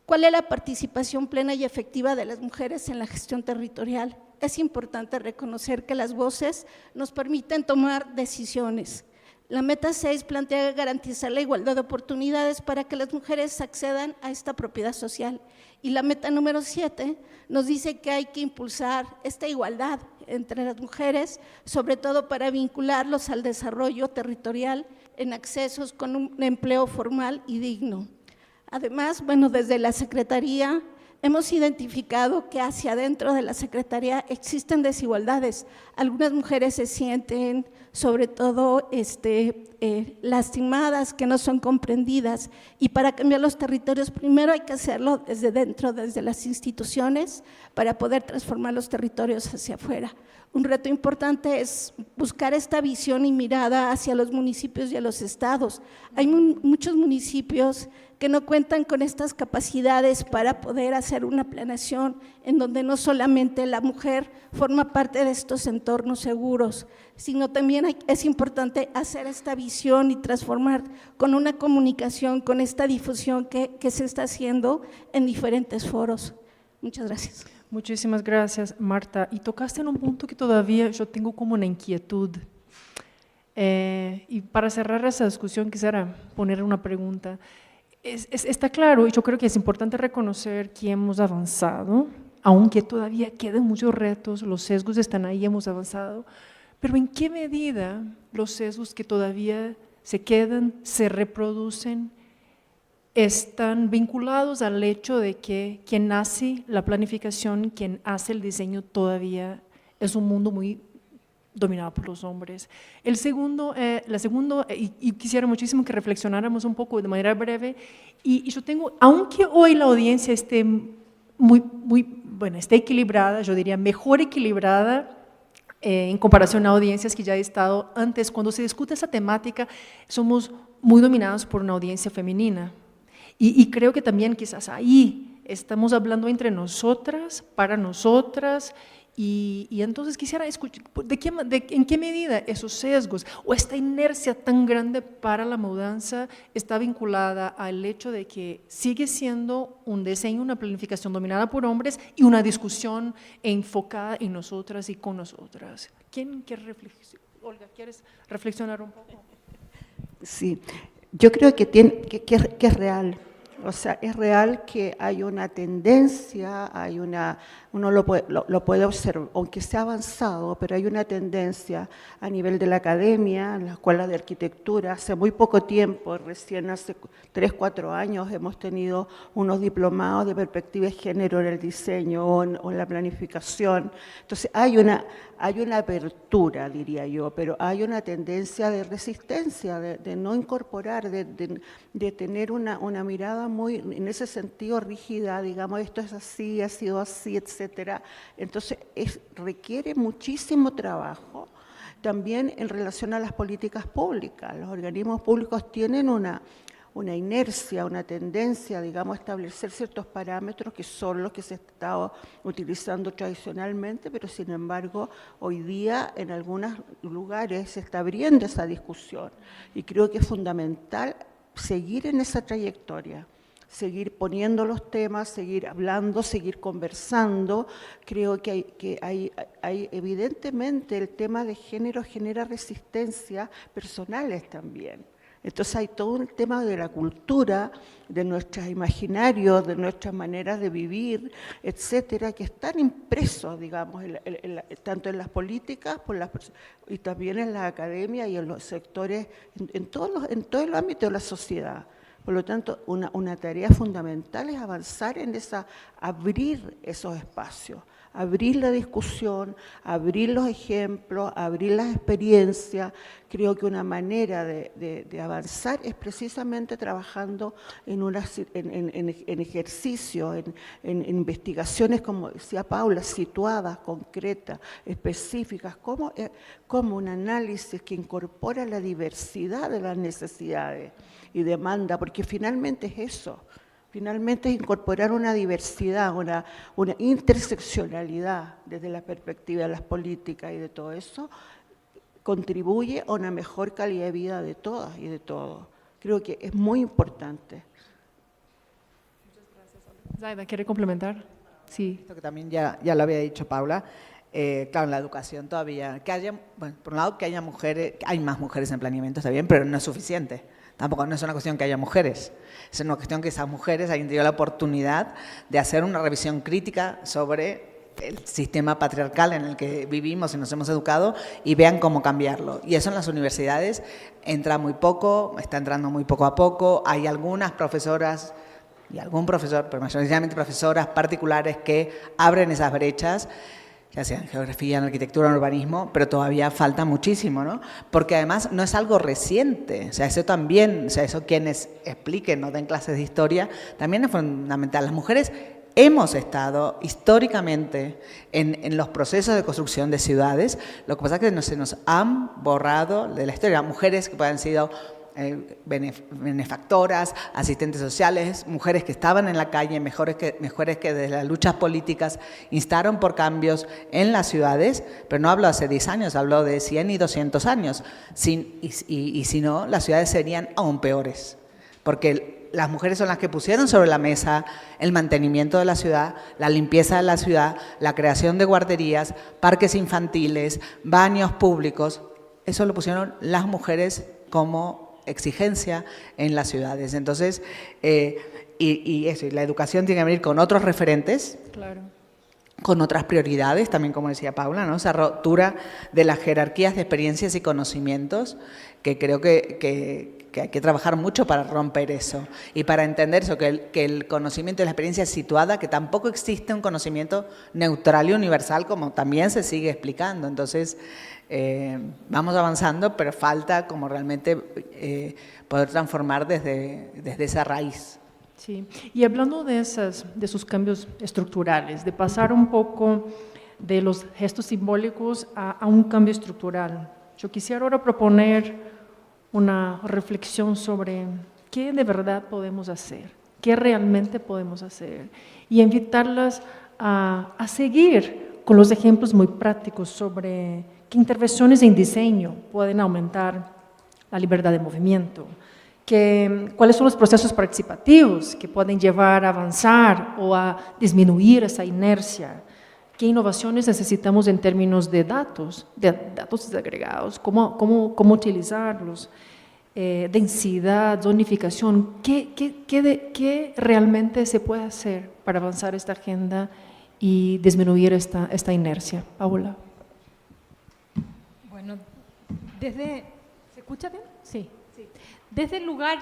cuál es la participación plena y efectiva de las mujeres en la gestión territorial. Es importante reconocer que las voces nos permiten tomar decisiones. La meta 6 plantea garantizar la igualdad de oportunidades para que las mujeres accedan a esta propiedad social. Y la meta número 7 nos dice que hay que impulsar esta igualdad entre las mujeres, sobre todo para vincularlos al desarrollo territorial en accesos con un empleo formal y digno. Además, desde la Secretaría hemos identificado que hacia adentro de la Secretaría existen desigualdades. Algunas mujeres se sienten sobre todo lastimadas, que no son comprendidas, y para cambiar los territorios primero hay que hacerlo desde dentro, desde las instituciones, para poder transformar los territorios hacia afuera. Un reto importante es buscar esta visión y mirada hacia los municipios y a los estados. Hay muchos municipios que no cuentan con estas capacidades para poder hacer una planeación en donde no solamente la mujer forma parte de estos entornos seguros, sino también es importante hacer esta visión y transformar con una comunicación, con esta difusión que se está haciendo en diferentes foros. Muchas gracias. Muchísimas gracias, Marta. Y tocaste en un punto que todavía yo tengo como una inquietud. Y para cerrar esa discusión quisiera poner una pregunta. Está claro, y yo creo que es importante reconocer que hemos avanzado, aunque todavía quedan muchos retos, los sesgos están ahí, hemos avanzado, pero ¿en qué medida los sesgos que todavía se quedan, se reproducen, están vinculados al hecho de que quien hace la planificación, quien hace el diseño todavía es un mundo muy dominado por los hombres? La segunda, y quisiera muchísimo que reflexionáramos un poco de manera breve, y yo tengo, aunque hoy la audiencia esté esté equilibrada, yo diría mejor equilibrada en comparación a audiencias que ya he estado antes, cuando se discute esa temática, somos muy dominados por una audiencia femenina. Y creo que también quizás ahí estamos hablando entre nosotras, para nosotras, y entonces quisiera escuchar en qué medida esos sesgos o esta inercia tan grande para la mudanza está vinculada al hecho de que sigue siendo un diseño, una planificación dominada por hombres y una discusión enfocada en nosotras y con nosotras. ¿Quién quiere reflexionar? Olga, ¿quieres reflexionar un poco? Sí, yo creo que es real. O sea, es real que hay una tendencia, uno lo puede observar, aunque sea avanzado, pero hay una tendencia a nivel de la academia, en la Escuela de Arquitectura. Hace muy poco tiempo, recién hace 3, 4 años, hemos tenido unos diplomados de perspectiva de género en el diseño o en la planificación. Entonces, hay una apertura, diría yo, pero hay una tendencia de resistencia, de no incorporar, de tener una mirada muy, en ese sentido, rígida, digamos, esto es así, ha sido así, etcétera. Entonces, requiere muchísimo trabajo también en relación a las políticas públicas. Los organismos públicos tienen una inercia, una tendencia, digamos, a establecer ciertos parámetros que son los que se ha estado utilizando tradicionalmente, pero sin embargo, hoy día en algunos lugares se está abriendo esa discusión y creo que es fundamental seguir en esa trayectoria, seguir poniendo los temas, seguir hablando, seguir conversando. Creo que hay evidentemente el tema de género genera resistencias personales también. Entonces hay todo un tema de la cultura, de nuestros imaginarios, de nuestras maneras de vivir, etcétera, que están impresos, digamos, tanto en las políticas y también en la academia y en los sectores, en todo el ámbito de la sociedad. Por lo tanto, una tarea fundamental es avanzar en abrir esos espacios, abrir la discusión, abrir los ejemplos, abrir las experiencias. Creo que una manera de avanzar es precisamente trabajando en ejercicios, en investigaciones, como decía Paula, situadas, concretas, específicas, como un análisis que incorpora la diversidad de las necesidades y demanda, porque finalmente es eso. Finalmente es incorporar una diversidad, una interseccionalidad desde la perspectiva de las políticas y de todo eso, contribuye a una mejor calidad de vida de todas y de todos. Creo que es muy importante. Zaida, ¿quiere complementar? Sí. Esto que también ya lo había dicho Paula. Claro, en la educación todavía, por un lado que haya mujeres, hay más mujeres en planeamiento, está bien, pero no es suficiente. Tampoco no es una cuestión que haya mujeres, es una cuestión que esas mujeres hayan tenido la oportunidad de hacer una revisión crítica sobre el sistema patriarcal en el que vivimos y nos hemos educado y vean cómo cambiarlo. Y eso en las universidades entra muy poco, está entrando muy poco a poco. Hay algunas profesoras y algún profesor, pero mayoritariamente profesoras particulares que abren esas brechas, ya sea en geografía, en arquitectura, en urbanismo, pero todavía falta muchísimo, ¿no? Porque además no es algo reciente, o sea, eso también, o sea, eso quienes expliquen o den clases de historia, también es fundamental. Las mujeres hemos estado históricamente en los procesos de construcción de ciudades, lo que pasa es que se nos han borrado de la historia. Mujeres que puedan sido benefactoras, asistentes sociales, mujeres que estaban en la calle, mujeres que desde las luchas políticas instaron por cambios en las ciudades, pero no hablo hace 10 años, hablo de 100 y 200 años, y si no, las ciudades serían aún peores, porque las mujeres son las que pusieron sobre la mesa el mantenimiento de la ciudad, la limpieza de la ciudad, la creación de guarderías, parques infantiles, baños públicos. Eso lo pusieron las mujeres como exigencia en las ciudades. Entonces, y la educación tiene que venir con otros referentes, claro, con otras prioridades, también como decía Paula, ¿no? Esa rotura de las jerarquías de experiencias y conocimientos, que creo que hay que trabajar mucho para romper eso y para entender eso, que el conocimiento y la experiencia es situada, que tampoco existe un conocimiento neutral y universal como también se sigue explicando. Entonces, vamos avanzando, pero falta como realmente poder transformar desde esa raíz. Sí, y hablando de esos cambios estructurales, de pasar un poco de los gestos simbólicos a un cambio estructural, yo quisiera ahora proponer una reflexión sobre qué de verdad podemos hacer, qué realmente podemos hacer, y invitarlas a seguir con los ejemplos muy prácticos sobre qué intervenciones en diseño pueden aumentar la libertad de movimiento, cuáles son los procesos participativos que pueden llevar a avanzar o a disminuir esa inercia, qué innovaciones necesitamos en términos de datos desagregados, cómo utilizarlos. densidad, zonificación, ¿qué realmente se puede hacer para avanzar esta agenda y disminuir esta inercia? Paula. Bueno, ¿se escucha bien? Sí. Desde el lugar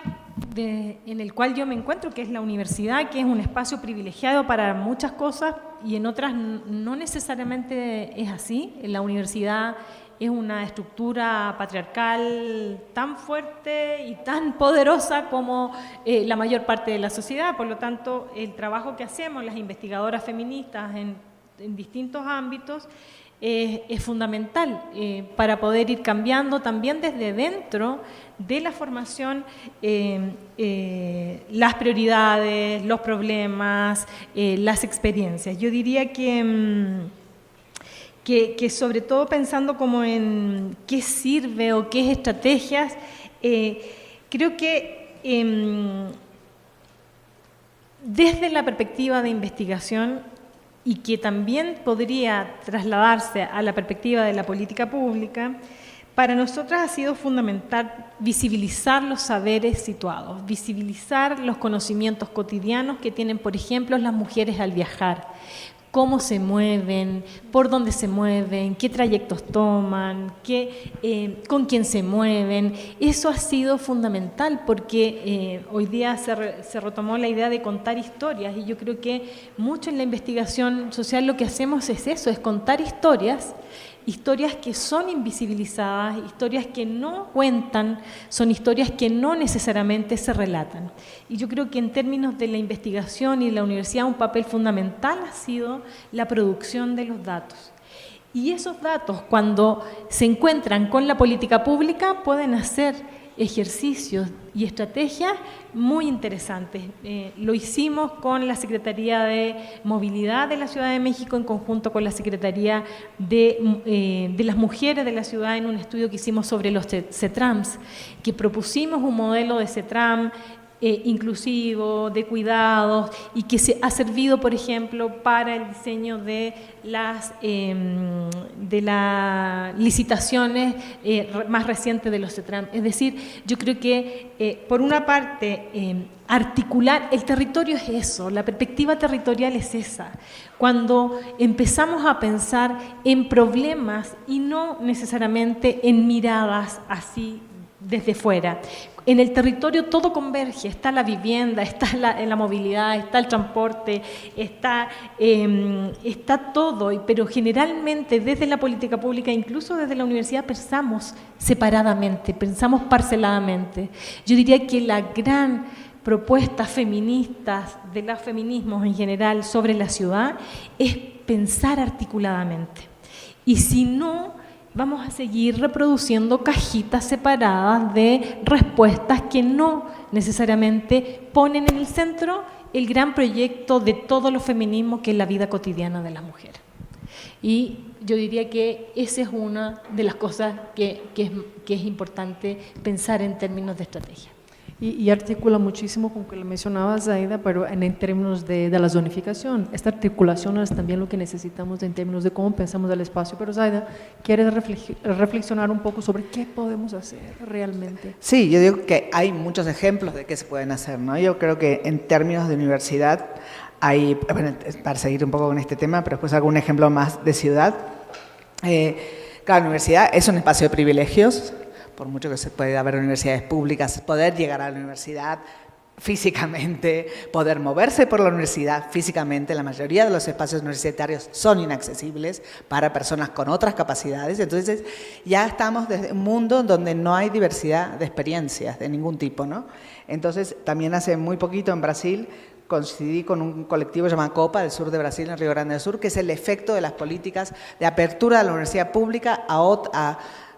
en el cual yo me encuentro, que es la universidad, que es un espacio privilegiado para muchas cosas y en otras no necesariamente es así. La universidad es una estructura patriarcal tan fuerte y tan poderosa como la mayor parte de la sociedad. Por lo tanto, el trabajo que hacemos las investigadoras feministas en distintos ámbitos es fundamental para poder ir cambiando también desde dentro de la formación las prioridades, los problemas, las experiencias. Yo diría que sobre todo pensando como en qué sirve o qué estrategias, creo que desde la perspectiva de investigación y que también podría trasladarse a la perspectiva de la política pública, para nosotras ha sido fundamental visibilizar los saberes situados, visibilizar los conocimientos cotidianos que tienen, por ejemplo, las mujeres al viajar, cómo se mueven, por dónde se mueven, qué trayectos toman, con quién se mueven. Eso ha sido fundamental porque hoy día se retomó la idea de contar historias y yo creo que mucho en la investigación social lo que hacemos es eso, es contar historias que son invisibilizadas, historias que no cuentan, son historias que no necesariamente se relatan. Y yo creo que en términos de la investigación y la universidad un papel fundamental ha sido la producción de los datos. Y esos datos, cuando se encuentran con la política pública, pueden hacer ejercicios y estrategias muy interesantes. Lo hicimos con la Secretaría de Movilidad de la Ciudad de México en conjunto con la Secretaría de las Mujeres de la ciudad en un estudio que hicimos sobre los CETRAMs, que propusimos un modelo de CETRAM inclusivo, de cuidados y que se ha servido, por ejemplo, para el diseño de las licitaciones más recientes de los CETRAM. Es decir, yo creo que por una parte articular el territorio es eso, la perspectiva territorial es esa. Cuando empezamos a pensar en problemas y no necesariamente en miradas así desde fuera. En el territorio todo converge, está la vivienda, está la movilidad, está el transporte, está todo, pero generalmente desde la política pública, incluso desde la universidad, pensamos separadamente, pensamos parceladamente. Yo diría que la gran propuesta feministas de los feminismos en general sobre la ciudad es pensar articuladamente. Y si no, vamos a seguir reproduciendo cajitas separadas de respuestas que no necesariamente ponen en el centro el gran proyecto de todos los feminismos que es la vida cotidiana de las mujeres. Y yo diría que esa es una de las cosas que es importante pensar en términos de estrategia. Y articula muchísimo con lo que le mencionabas, Zaida, pero en términos de la zonificación. Esta articulación es también lo que necesitamos en términos de cómo pensamos el espacio. Pero Zaida, ¿quieres reflexionar un poco sobre qué podemos hacer realmente? Sí, yo digo que hay muchos ejemplos de qué se pueden hacer, ¿no? Yo creo que en términos de universidad hay, bueno, para seguir un poco con este tema, pero después algún ejemplo más de ciudad. Claro, la universidad es un espacio de privilegios, por mucho que se pueda haber universidades públicas, poder llegar a la universidad físicamente, poder moverse por la universidad físicamente, la mayoría de los espacios universitarios son inaccesibles para personas con otras capacidades, entonces ya estamos desde un mundo donde no hay diversidad de experiencias de ningún tipo, ¿no? Entonces también hace muy poquito en Brasil coincidí con un colectivo llamado COPA del sur de Brasil, en Río Grande do Sur, que es el efecto de las políticas de apertura de la universidad pública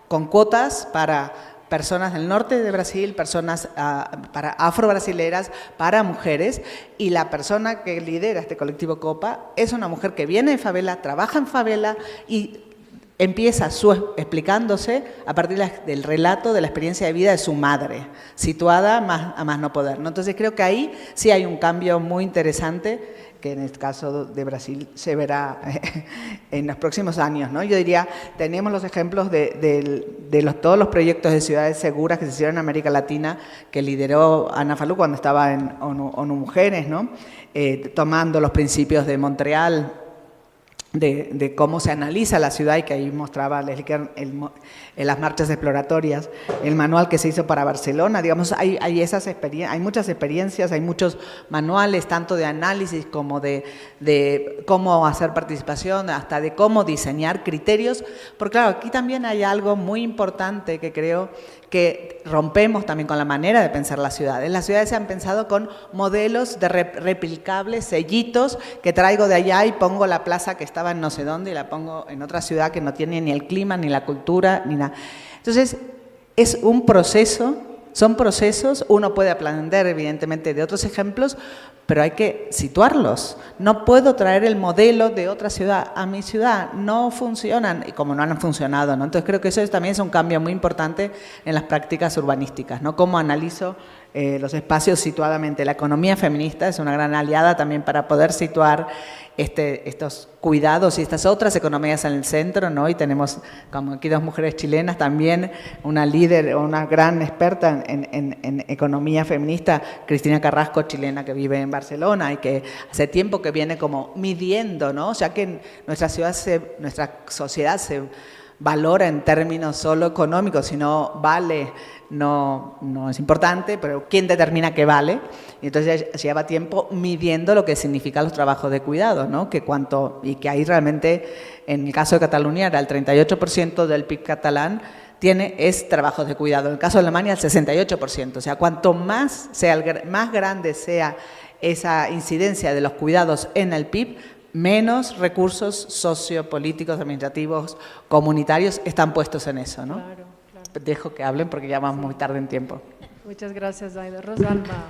con cuotas para personas del norte de Brasil, personas para afrobrasileras, para mujeres, y la persona que lidera este colectivo COPA es una mujer que viene de favela, trabaja en favela y empieza explicándose a partir del relato de la experiencia de vida de su madre, situada a más no poder, ¿no? Entonces creo que ahí sí hay un cambio muy interesante que en el caso de Brasil se verá en los próximos años, ¿no? Yo diría, tenemos los ejemplos de todos los proyectos de ciudades seguras que se hicieron en América Latina, que lideró Ana Falú cuando estaba en ONU Mujeres, ¿no? Tomando los principios de Montreal, de cómo se analiza la ciudad, y que ahí mostraba Leslie Kern en las marchas exploratorias, el manual que se hizo para Barcelona. Digamos, hay muchas experiencias, hay muchos manuales, tanto de análisis como de cómo hacer participación, hasta de cómo diseñar criterios, porque claro, aquí también hay algo muy importante que creo que rompemos también con la manera de pensar las ciudades. Las ciudades se han pensado con modelos de replicables, sellitos, que traigo de allá y pongo la plaza que estaba en no sé dónde y la pongo en otra ciudad que no tiene ni el clima, ni la cultura, ni nada. Entonces, es un proceso, son procesos, uno puede aprender evidentemente de otros ejemplos, pero hay que situarlos. No puedo traer el modelo de otra ciudad a mi ciudad, no funcionan, y como no han funcionado, ¿no? Entonces creo que eso también es un cambio muy importante en las prácticas urbanísticas, ¿no? Cómo analizo los espacios situadamente. La economía feminista es una gran aliada también para poder situar estos cuidados y estas otras economías en el centro, ¿no? Y tenemos como aquí dos mujeres chilenas también, una líder, una gran experta en economía feminista, Cristina Carrasco, chilena, que vive en Barcelona y que hace tiempo que viene como midiendo, ¿no? O sea que nuestra sociedad se valora en términos solo económicos, si no vale, no es importante, pero ¿quién determina qué vale? Y entonces lleva tiempo midiendo lo que significan los trabajos de cuidado, ¿no? Y que ahí realmente, en el caso de Cataluña, era el 38% del PIB catalán es trabajos de cuidado. En el caso de Alemania, el 68%. O sea, cuanto más grande sea esa incidencia de los cuidados en el PIB, menos recursos sociopolíticos, administrativos, comunitarios están puestos en eso, ¿no? Claro. Dejo que hablen porque ya vamos muy tarde en tiempo. Muchas gracias, Aida. Rosalba,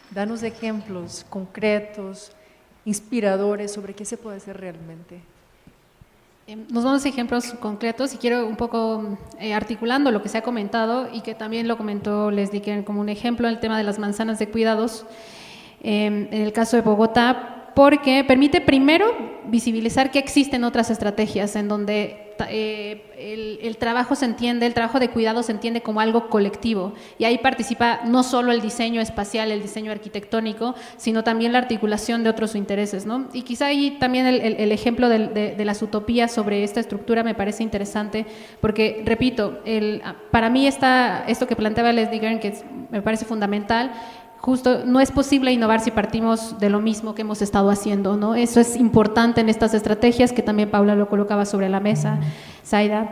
danos ejemplos concretos, inspiradores sobre qué se puede hacer realmente. Nos damos ejemplos concretos y quiero un poco articulando lo que se ha comentado y que también lo comentó Leslie Kern como un ejemplo, el tema de las manzanas de cuidados en el caso de Bogotá, porque permite primero visibilizar que existen otras estrategias en donde el trabajo de cuidado se entiende como algo colectivo y ahí participa no solo el diseño espacial, el diseño arquitectónico, sino también la articulación de otros intereses, ¿no? Y quizá ahí también el ejemplo de las utopías sobre esta estructura me parece interesante porque, repito, para mí esto que planteaba Leslie Kern, que me parece fundamental, justo no es posible innovar si partimos de lo mismo que hemos estado haciendo, ¿no? Eso es importante en estas estrategias, que también Paula lo colocaba sobre la mesa, Zaida,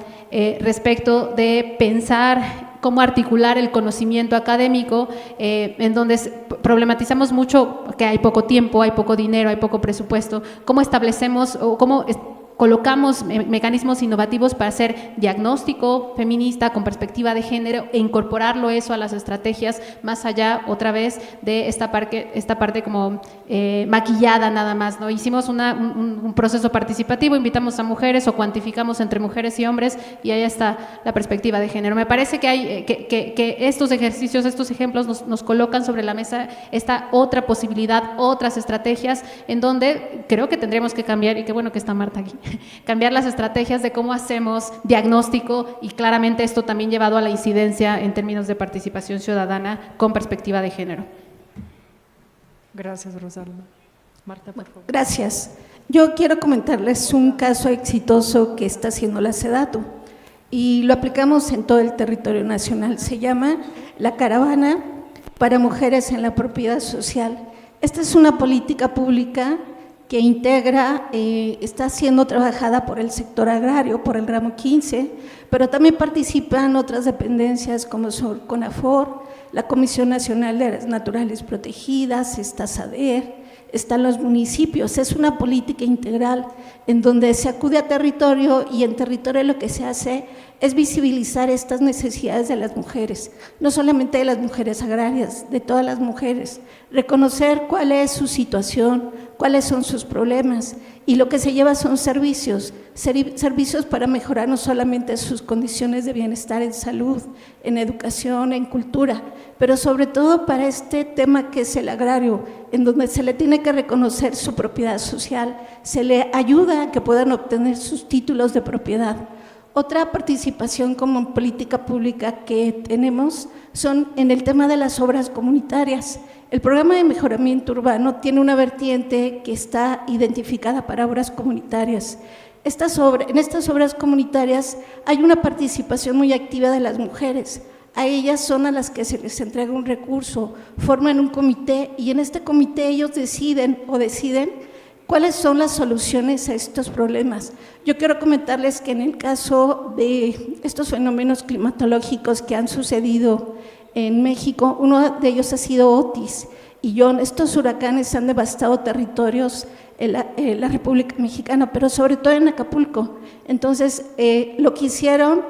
respecto de pensar cómo articular el conocimiento académico, en donde problematizamos mucho que hay poco tiempo, hay poco dinero, hay poco presupuesto, cómo establecemos o cómo colocamos mecanismos innovativos para hacer diagnóstico feminista con perspectiva de género e incorporarlo eso a las estrategias, más allá otra vez de esta parte como maquillada nada más, ¿no? Hicimos un proceso participativo, invitamos a mujeres o cuantificamos entre mujeres y hombres y ahí está la perspectiva de género. Me parece que hay que estos ejercicios, estos ejemplos nos colocan sobre la mesa esta otra posibilidad, otras estrategias en donde creo que tendremos que cambiar, y qué bueno que está Marta aquí, cambiar las estrategias de cómo hacemos diagnóstico y claramente esto también llevado a la incidencia en términos de participación ciudadana con perspectiva de género. Gracias, Rosalba. Marta, por favor. Gracias. Yo quiero comentarles un caso exitoso que está haciendo la SEDATU y lo aplicamos en todo el territorio nacional. Se llama la Caravana para Mujeres en la Propiedad Social. Esta es una política pública que integra, está siendo trabajada por el sector agrario, por el ramo 15, pero también participan otras dependencias como son CONAFOR, la Comisión Nacional de Áreas Naturales Protegidas, está SADER, están los municipios. Es una política integral en donde se acude a territorio y en territorio lo que se hace es visibilizar estas necesidades de las mujeres, no solamente de las mujeres agrarias, de todas las mujeres, reconocer cuál es su situación, cuáles son sus problemas y lo que se lleva son servicios para mejorar no solamente sus condiciones de bienestar en salud, en educación, en cultura, pero sobre todo para este tema que es el agrario, en donde se le tiene que reconocer su propiedad social, se le ayuda a que puedan obtener sus títulos de propiedad. Otra participación como política pública que tenemos son en el tema de las obras comunitarias. El programa de mejoramiento urbano tiene una vertiente que está identificada para obras comunitarias. En estas obras comunitarias hay una participación muy activa de las mujeres. A ellas son a las que se les entrega un recurso, forman un comité y en este comité ellos deciden cuáles son las soluciones a estos problemas. Yo quiero comentarles que en el caso de estos fenómenos climatológicos que han sucedido en México, uno de ellos ha sido Otis y John. Estos huracanes han devastado territorios en la República Mexicana, pero sobre todo en Acapulco. Entonces, lo que hicieron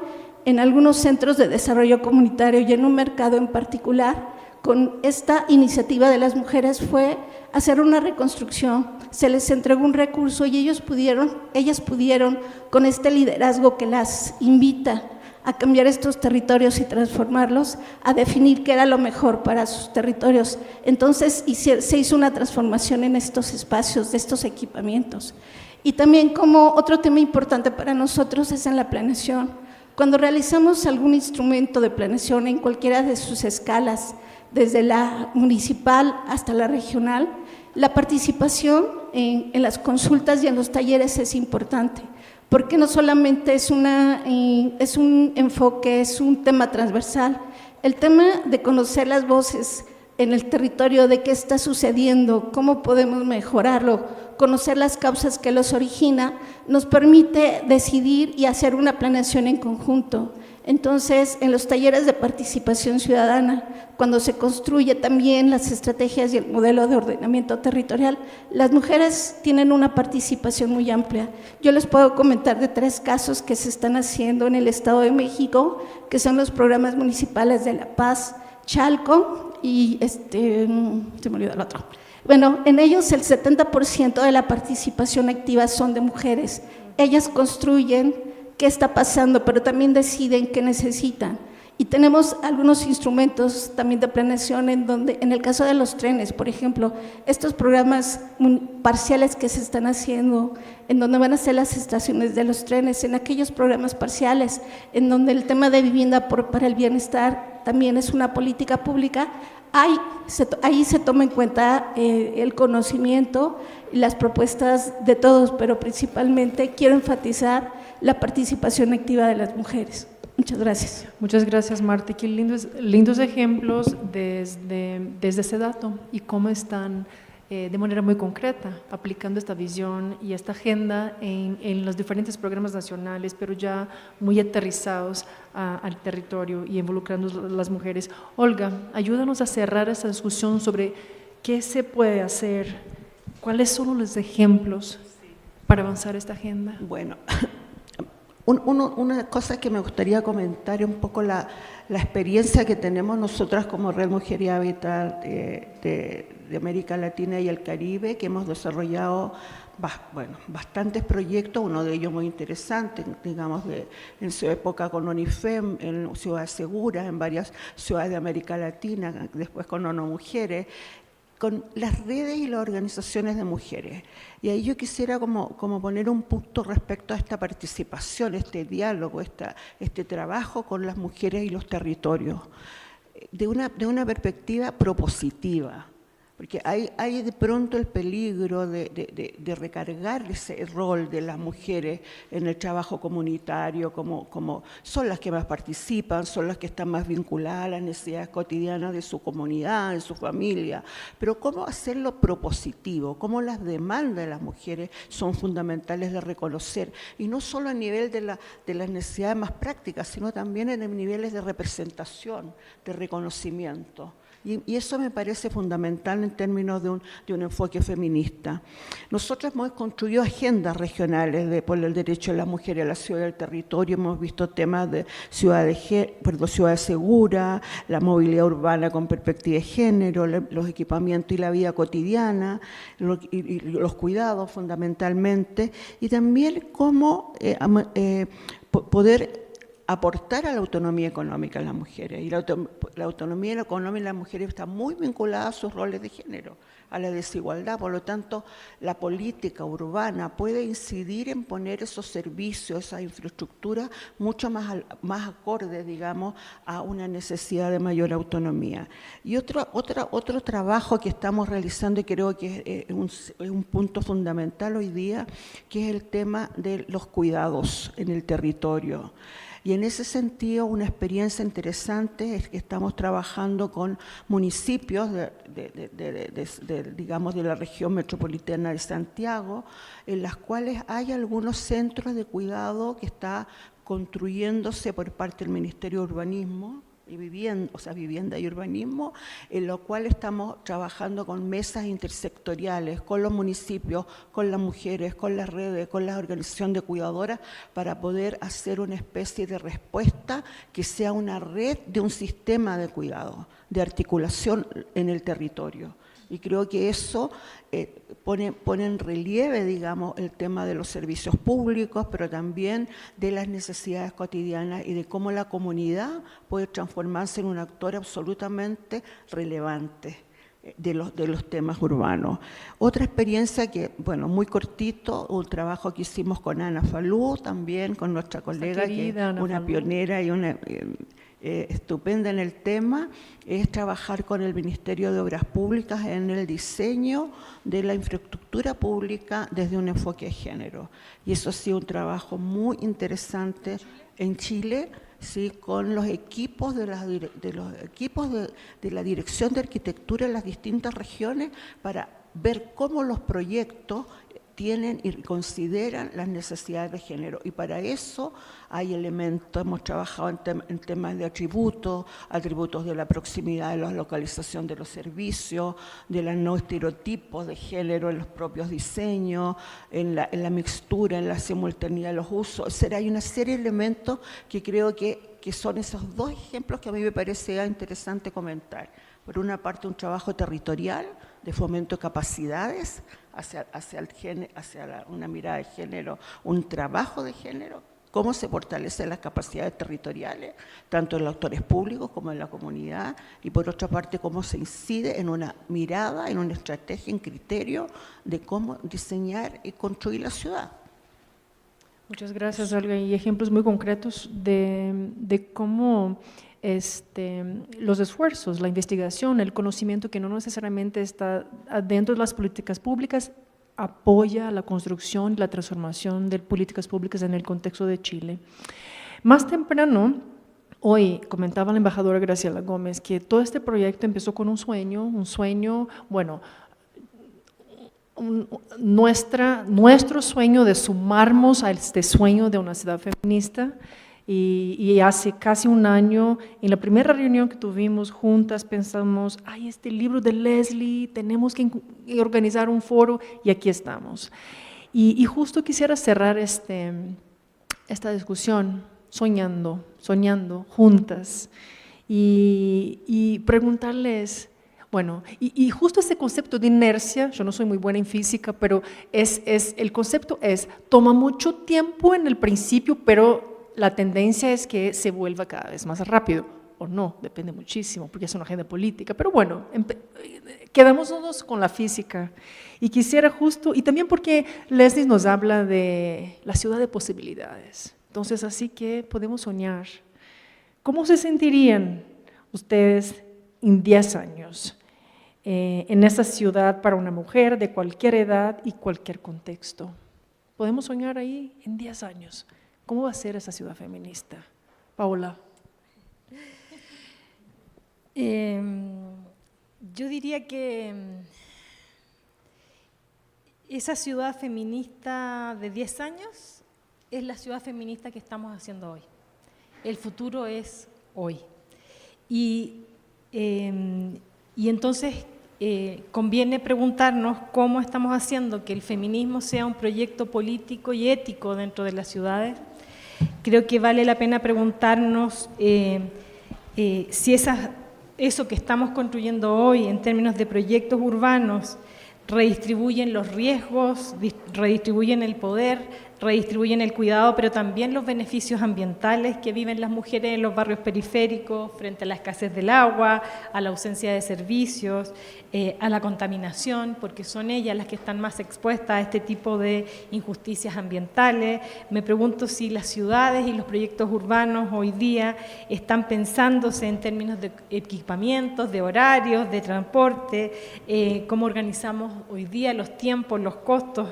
en algunos centros de desarrollo comunitario y en un mercado en particular, con esta iniciativa de las mujeres fue hacer una reconstrucción, se les entregó un recurso y ellas pudieron, con este liderazgo que las invita a cambiar estos territorios y transformarlos, a definir qué era lo mejor para sus territorios. Entonces se hizo una transformación en estos espacios, de estos equipamientos. Y también como otro tema importante para nosotros es en la planeación. Cuando realizamos algún instrumento de planeación en cualquiera de sus escalas, desde la municipal hasta la regional, la participación en las consultas y en los talleres es importante, porque no solamente es un enfoque, es un tema transversal. El tema de conocer las voces en el territorio, de qué está sucediendo, cómo podemos mejorarlo, conocer las causas que los origina, nos permite decidir y hacer una planeación en conjunto. Entonces, en los talleres de participación ciudadana, cuando se construye también las estrategias y el modelo de ordenamiento territorial, las mujeres tienen una participación muy amplia. Yo les puedo comentar de 3 casos que se están haciendo en el Estado de México, que son los programas municipales de La Paz, Chalco y se me olvidó el otro. Bueno, en ellos el 70% de la participación activa son de mujeres. Ellas construyen qué está pasando, pero también deciden qué necesitan. Y tenemos algunos instrumentos también de planeación en donde, en el caso de los trenes, por ejemplo, estos programas parciales que se están haciendo, en donde van a ser las estaciones de los trenes, en aquellos programas parciales, en donde el tema de vivienda para el bienestar también es una política pública, ahí se toma en cuenta el conocimiento y las propuestas de todos, pero principalmente quiero enfatizar la participación activa de las mujeres. Muchas gracias. Muchas gracias, Marta. Qué lindos ejemplos desde ese dato y cómo están de manera muy concreta aplicando esta visión y esta agenda en los diferentes programas nacionales, pero ya muy aterrizados al territorio y involucrando a las mujeres. Olga, ayúdanos a cerrar esta discusión sobre qué se puede hacer, cuáles son los ejemplos para avanzar esta agenda. Bueno, una cosa que me gustaría comentar es un poco la experiencia que tenemos nosotras como Red Mujer y Hábitat de América Latina y el Caribe, que hemos desarrollado bastantes proyectos, uno de ellos muy interesante, digamos, en su época con ONIFEM, en Ciudades Seguras, en varias ciudades de América Latina, después con ONU Mujeres, con las redes y las organizaciones de mujeres. Y ahí yo quisiera como poner un punto respecto a esta participación, este diálogo, este trabajo con las mujeres y los territorios, de una perspectiva propositiva. Porque hay de pronto el peligro de recargar ese rol de las mujeres en el trabajo comunitario, como son las que más participan, son las que están más vinculadas a las necesidades cotidianas de su comunidad, de su familia, pero cómo hacerlo propositivo, cómo las demandas de las mujeres son fundamentales de reconocer, y no solo a nivel de las necesidades más prácticas, sino también en niveles de representación, de reconocimiento. Y eso me parece fundamental en términos de un enfoque feminista. Nosotros hemos construido agendas regionales por el derecho de la mujer a la ciudad y al territorio, hemos visto temas de ciudades seguras, la movilidad urbana con perspectiva de género, los equipamientos y la vida cotidiana, y los cuidados fundamentalmente, y también cómo poder aportar a la autonomía económica de las mujeres. Y la autonomía económica de las mujeres está muy vinculada a sus roles de género, a la desigualdad. Por lo tanto, la política urbana puede incidir en poner esos servicios, esa infraestructura mucho más acorde, digamos, a una necesidad de mayor autonomía. Y otro trabajo que estamos realizando, y creo que es un punto fundamental hoy día, que es el tema de los cuidados en el territorio. Y en ese sentido, una experiencia interesante es que estamos trabajando con municipios digamos, de la región metropolitana de Santiago, en las cuales hay algunos centros de cuidado que está construyéndose por parte del Ministerio de Urbanismo y Vivienda y Urbanismo, en lo cual estamos trabajando con mesas intersectoriales, con los municipios, con las mujeres, con las redes, con la organización de cuidadoras, para poder hacer una especie de respuesta que sea una red de un sistema de cuidado, de articulación en el territorio. Y creo que eso pone en relieve, digamos, el tema de los servicios públicos, pero también de las necesidades cotidianas y de cómo la comunidad puede transformarse en un actor absolutamente relevante de los temas urbanos. Otra experiencia que, bueno, muy cortito, un trabajo que hicimos con Ana Falú, también con nuestra colega, que es una pionera y una estupenda en el tema, es trabajar con el Ministerio de Obras Públicas en el diseño de la infraestructura pública desde un enfoque de género. Y eso ha sido un trabajo muy interesante en Chile, ¿sí? Con los equipos de la Dirección de Arquitectura en las distintas regiones, para ver cómo los proyectos tienen y consideran las necesidades de género. Y para eso hay elementos, hemos trabajado en temas de atributos de la proximidad, de la localización de los servicios, de los no estereotipos de género en los propios diseños, en la mixtura, en la simultaneidad de los usos. O sea, hay una serie de elementos que creo que son esos dos ejemplos que a mí me parece interesante comentar. Por una parte, un trabajo territorial de fomento de capacidades hacia una mirada de género, un trabajo de género, cómo se fortalecen las capacidades territoriales, tanto en los actores públicos como en la comunidad, y por otra parte, cómo se incide en una mirada, en una estrategia, en criterio de cómo diseñar y construir la ciudad. Muchas gracias, Olga. Y ejemplos muy concretos de cómo los esfuerzos, la investigación, el conocimiento que no necesariamente está dentro de las políticas públicas, apoya la construcción y la transformación de políticas públicas en el contexto de Chile. Más temprano, hoy comentaba la embajadora Graciela Gómez que todo este proyecto empezó con un sueño, bueno, nuestro sueño de sumarnos a este sueño de una ciudad feminista. Y hace casi un año, en la primera reunión que tuvimos juntas, pensamos, ay, este libro de Leslie, tenemos que organizar un foro, y aquí estamos. Y justo quisiera cerrar esta discusión soñando juntas, y preguntarles, bueno, y justo este concepto de inercia, yo no soy muy buena en física, pero el concepto toma mucho tiempo en el principio, pero la tendencia es que se vuelva cada vez más rápido, o no, depende muchísimo, porque es una agenda política, pero bueno, quedamos todos con la física, y quisiera justo, y también porque Leslie nos habla de la ciudad de posibilidades, entonces así que podemos soñar. ¿Cómo se sentirían ustedes en 10 años en esa ciudad para una mujer de cualquier edad y cualquier contexto? Podemos soñar ahí en 10 años. ¿Cómo va a ser esa ciudad feminista? Paola. Yo diría que esa ciudad feminista de 10 años es la ciudad feminista que estamos haciendo hoy. El futuro es hoy. Y entonces conviene preguntarnos cómo estamos haciendo que el feminismo sea un proyecto político y ético dentro de las ciudades. Creo que vale la pena preguntarnos si eso que estamos construyendo hoy en términos de proyectos urbanos redistribuyen los riesgos, redistribuyen el poder, redistribuyen el cuidado, pero también los beneficios ambientales que viven las mujeres en los barrios periféricos frente a la escasez del agua, a la ausencia de servicios, a la contaminación, porque son ellas las que están más expuestas a este tipo de injusticias ambientales. Me pregunto si las ciudades y los proyectos urbanos hoy día están pensándose en términos de equipamientos, de horarios, de transporte, cómo organizamos hoy día los tiempos, los costos,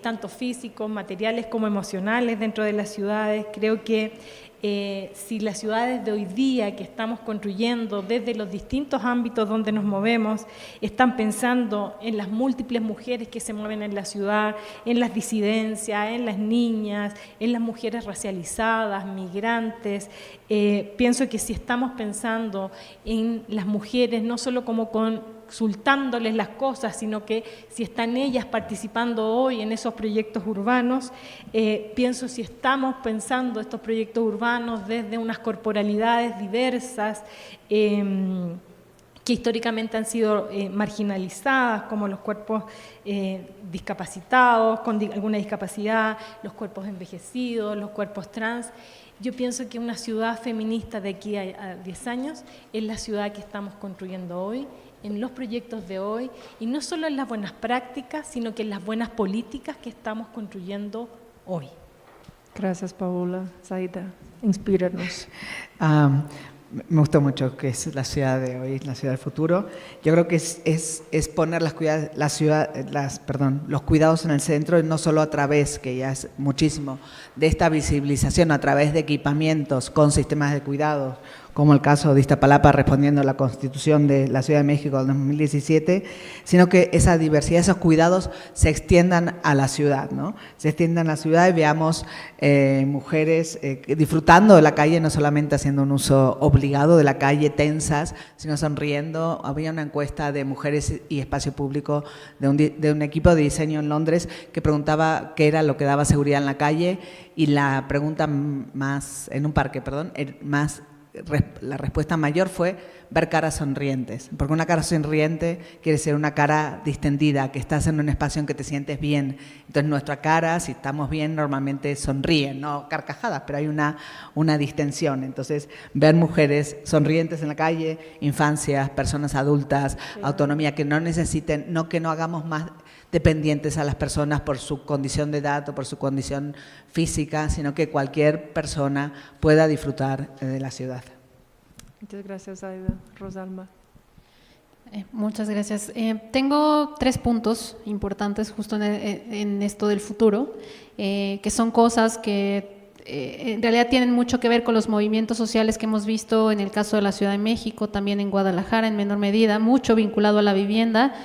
tanto físicos, materiales como emocionales dentro de las ciudades. Creo que si las ciudades de hoy día que estamos construyendo desde los distintos ámbitos donde nos movemos están pensando en las múltiples mujeres que se mueven en la ciudad, en las disidencias, en las niñas, en las mujeres racializadas, migrantes, pienso que si estamos pensando en las mujeres no solo como consultándoles las cosas, sino que si están ellas participando hoy en esos proyectos urbanos, pienso si estamos pensando estos proyectos urbanos desde unas corporalidades diversas que históricamente han sido marginalizadas, como los cuerpos discapacitados, con alguna discapacidad, los cuerpos envejecidos, los cuerpos trans. Yo pienso que una ciudad feminista de aquí a 10 años es la ciudad que estamos construyendo hoy, en los proyectos de hoy, y no solo en las buenas prácticas, sino que en las buenas políticas que estamos construyendo hoy. Gracias, Paola. Zaida, inspíranos. Me gustó mucho que es la ciudad de hoy, la ciudad del futuro. Yo creo que es poner los cuidados en el centro, y no solo a través, que ya es muchísimo, de esta visibilización a través de equipamientos con sistemas de cuidados, como el caso de Iztapalapa respondiendo a la Constitución de la Ciudad de México del 2017, sino que esa diversidad, esos cuidados se extiendan a la ciudad, ¿no? Se extiendan a la ciudad y veamos mujeres disfrutando de la calle, no solamente haciendo un uso obligado de la calle, tensas, sino sonriendo. Había una encuesta de mujeres y espacio público de un equipo de diseño en Londres que preguntaba qué era lo que daba seguridad en la calle, y la pregunta más, en un parque, perdón, la respuesta mayor fue ver caras sonrientes, porque una cara sonriente quiere ser una cara distendida, que estás en un espacio en que te sientes bien. Entonces nuestra cara, si estamos bien, normalmente sonríe, no carcajadas, pero hay una distensión. Entonces ver mujeres sonrientes en la calle, infancias, personas adultas, autonomía, que no necesiten, que no hagamos más dependientes a las personas por su condición de edad o por su condición física, sino que cualquier persona pueda disfrutar de la ciudad. Muchas gracias, Aida. Rosalma. Muchas gracias. Tengo 3 puntos importantes justo en esto del futuro, que son cosas que en realidad tienen mucho que ver con los movimientos sociales que hemos visto en el caso de la Ciudad de México, también en Guadalajara en menor medida, mucho vinculado a la vivienda,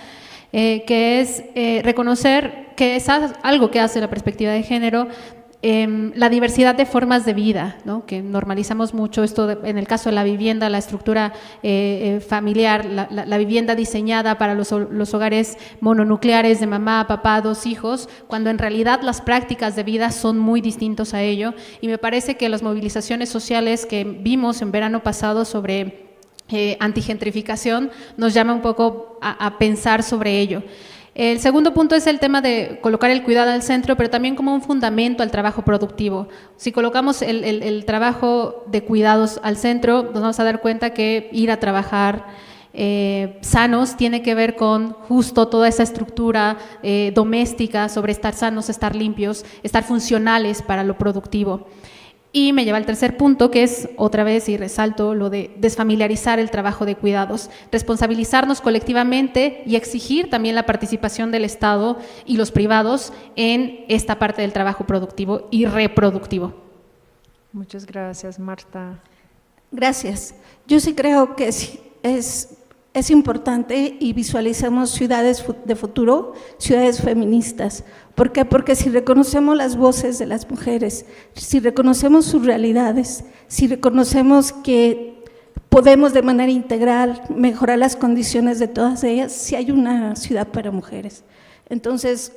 que es reconocer que es algo que hace la perspectiva de género, la diversidad de formas de vida, ¿no? Que normalizamos mucho esto en el caso de la vivienda, la estructura familiar, la vivienda diseñada para los hogares mononucleares de mamá, papá, 2 hijos, cuando en realidad las prácticas de vida son muy distintos a ello, y me parece que las movilizaciones sociales que vimos en verano pasado sobre antigentrificación nos llama un poco a pensar sobre ello. El segundo punto es el tema de colocar el cuidado al centro, pero también como un fundamento al trabajo productivo. Si colocamos el trabajo de cuidados al centro, nos vamos a dar cuenta que ir a trabajar sanos tiene que ver con justo toda esa estructura doméstica sobre estar sanos, estar limpios, estar funcionales para lo productivo. Y me lleva al tercer punto, que es otra vez, y resalto lo de desfamiliarizar el trabajo de cuidados, responsabilizarnos colectivamente y exigir también la participación del Estado y los privados en esta parte del trabajo productivo y reproductivo. Muchas gracias, Marta. Gracias. Yo sí creo que es importante y visualizamos ciudades de futuro, ciudades feministas. ¿Por qué? Porque si reconocemos las voces de las mujeres, si reconocemos sus realidades, si reconocemos que podemos de manera integral mejorar las condiciones de todas ellas si hay una ciudad para mujeres. Entonces,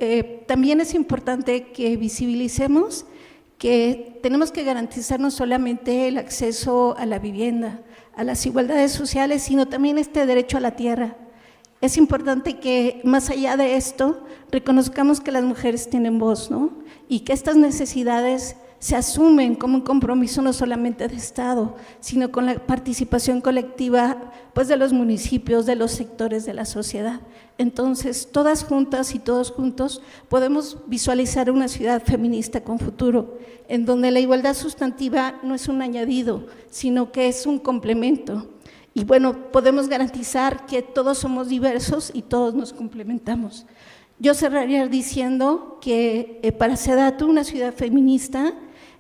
también es importante que visibilicemos que tenemos que garantizar no solamente el acceso a la vivienda, a las igualdades sociales, sino también este derecho a la tierra. Es importante que, más allá de esto, reconozcamos que las mujeres tienen voz, ¿no? Y que estas necesidades se asumen como un compromiso no solamente de Estado, sino con la participación colectiva pues, de los municipios, de los sectores de la sociedad. Entonces, todas juntas y todos juntos podemos visualizar una ciudad feminista con futuro, en donde la igualdad sustantiva no es un añadido, sino que es un complemento. Y bueno, podemos garantizar que todos somos diversos y todos nos complementamos. Yo cerraría diciendo que para Sedatu una ciudad feminista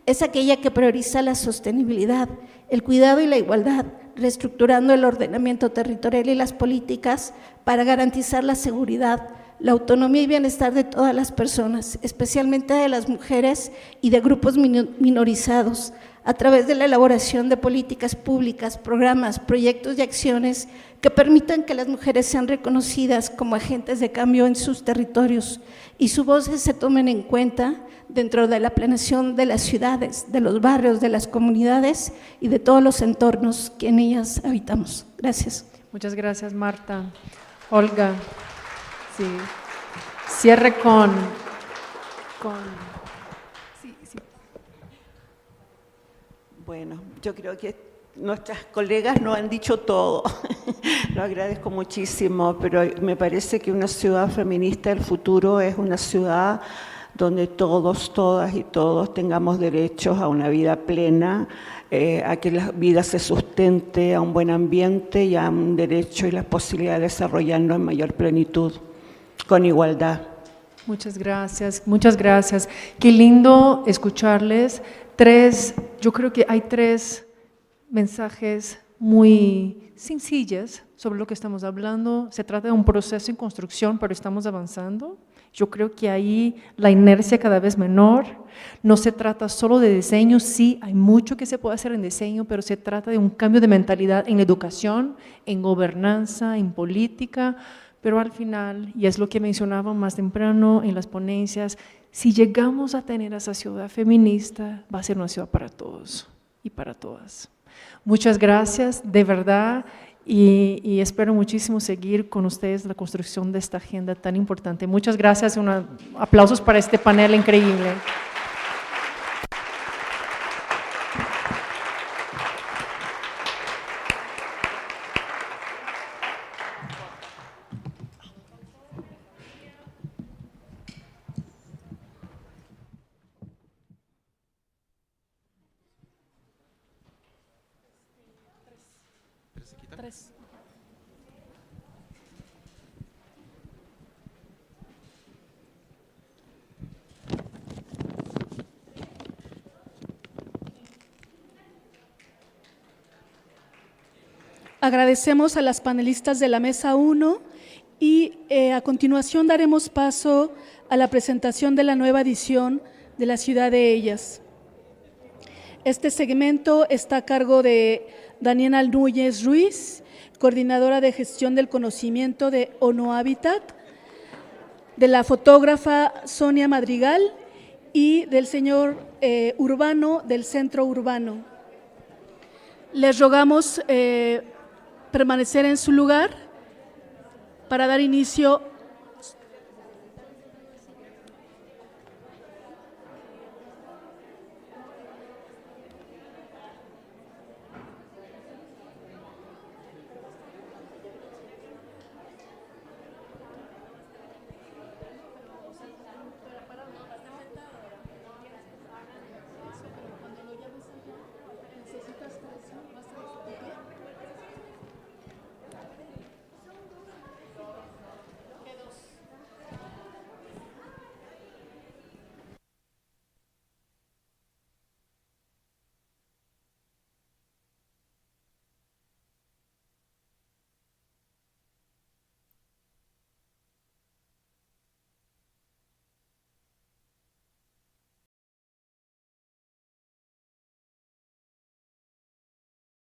es aquella que prioriza la sostenibilidad, el cuidado y la igualdad, reestructurando el ordenamiento territorial y las políticas para garantizar la seguridad, la autonomía y bienestar de todas las personas, especialmente de las mujeres y de grupos minorizados, a través de la elaboración de políticas públicas, programas, proyectos y acciones que permitan que las mujeres sean reconocidas como agentes de cambio en sus territorios y sus voces se tomen en cuenta dentro de la planeación de las ciudades, de los barrios, de las comunidades y de todos los entornos que en ellas habitamos. Gracias. Muchas gracias, Marta. Olga, sí. Cierre con sí. Bueno, yo creo que nuestras colegas nos han dicho todo. Lo agradezco muchísimo, pero me parece que una ciudad feminista del futuro es una ciudad donde todos, todas y todos tengamos derechos a una vida plena, a que la vida se sustente, a un buen ambiente y a un derecho y la posibilidad de desarrollarnos en mayor plenitud, con igualdad. Muchas gracias, muchas gracias. Qué lindo escucharles. Yo creo que hay 3 mensajes muy sencillos sobre lo que estamos hablando. Se trata de un proceso en construcción, pero estamos avanzando. Yo creo que ahí la inercia cada vez menor. No se trata solo de diseño, sí, hay mucho que se puede hacer en diseño, pero se trata de un cambio de mentalidad en educación, en gobernanza, en política, pero al final, y es lo que mencionaba más temprano en las ponencias, si llegamos a tener esa ciudad feminista, va a ser una ciudad para todos y para todas. Muchas gracias, de verdad, y espero muchísimo seguir con ustedes la construcción de esta agenda tan importante. Muchas gracias, aplausos para este panel increíble. Agradecemos a las panelistas de la Mesa 1 y a continuación daremos paso a la presentación de la nueva edición de La Ciudad de Ellas. Este segmento está a cargo de Daniela Núñez Ruiz, coordinadora de gestión del conocimiento de ONU Habitat, de la fotógrafa Sonia Madrigal y del señor Urbano del Centro Urbano. Les rogamos permanecer en su lugar para dar inicio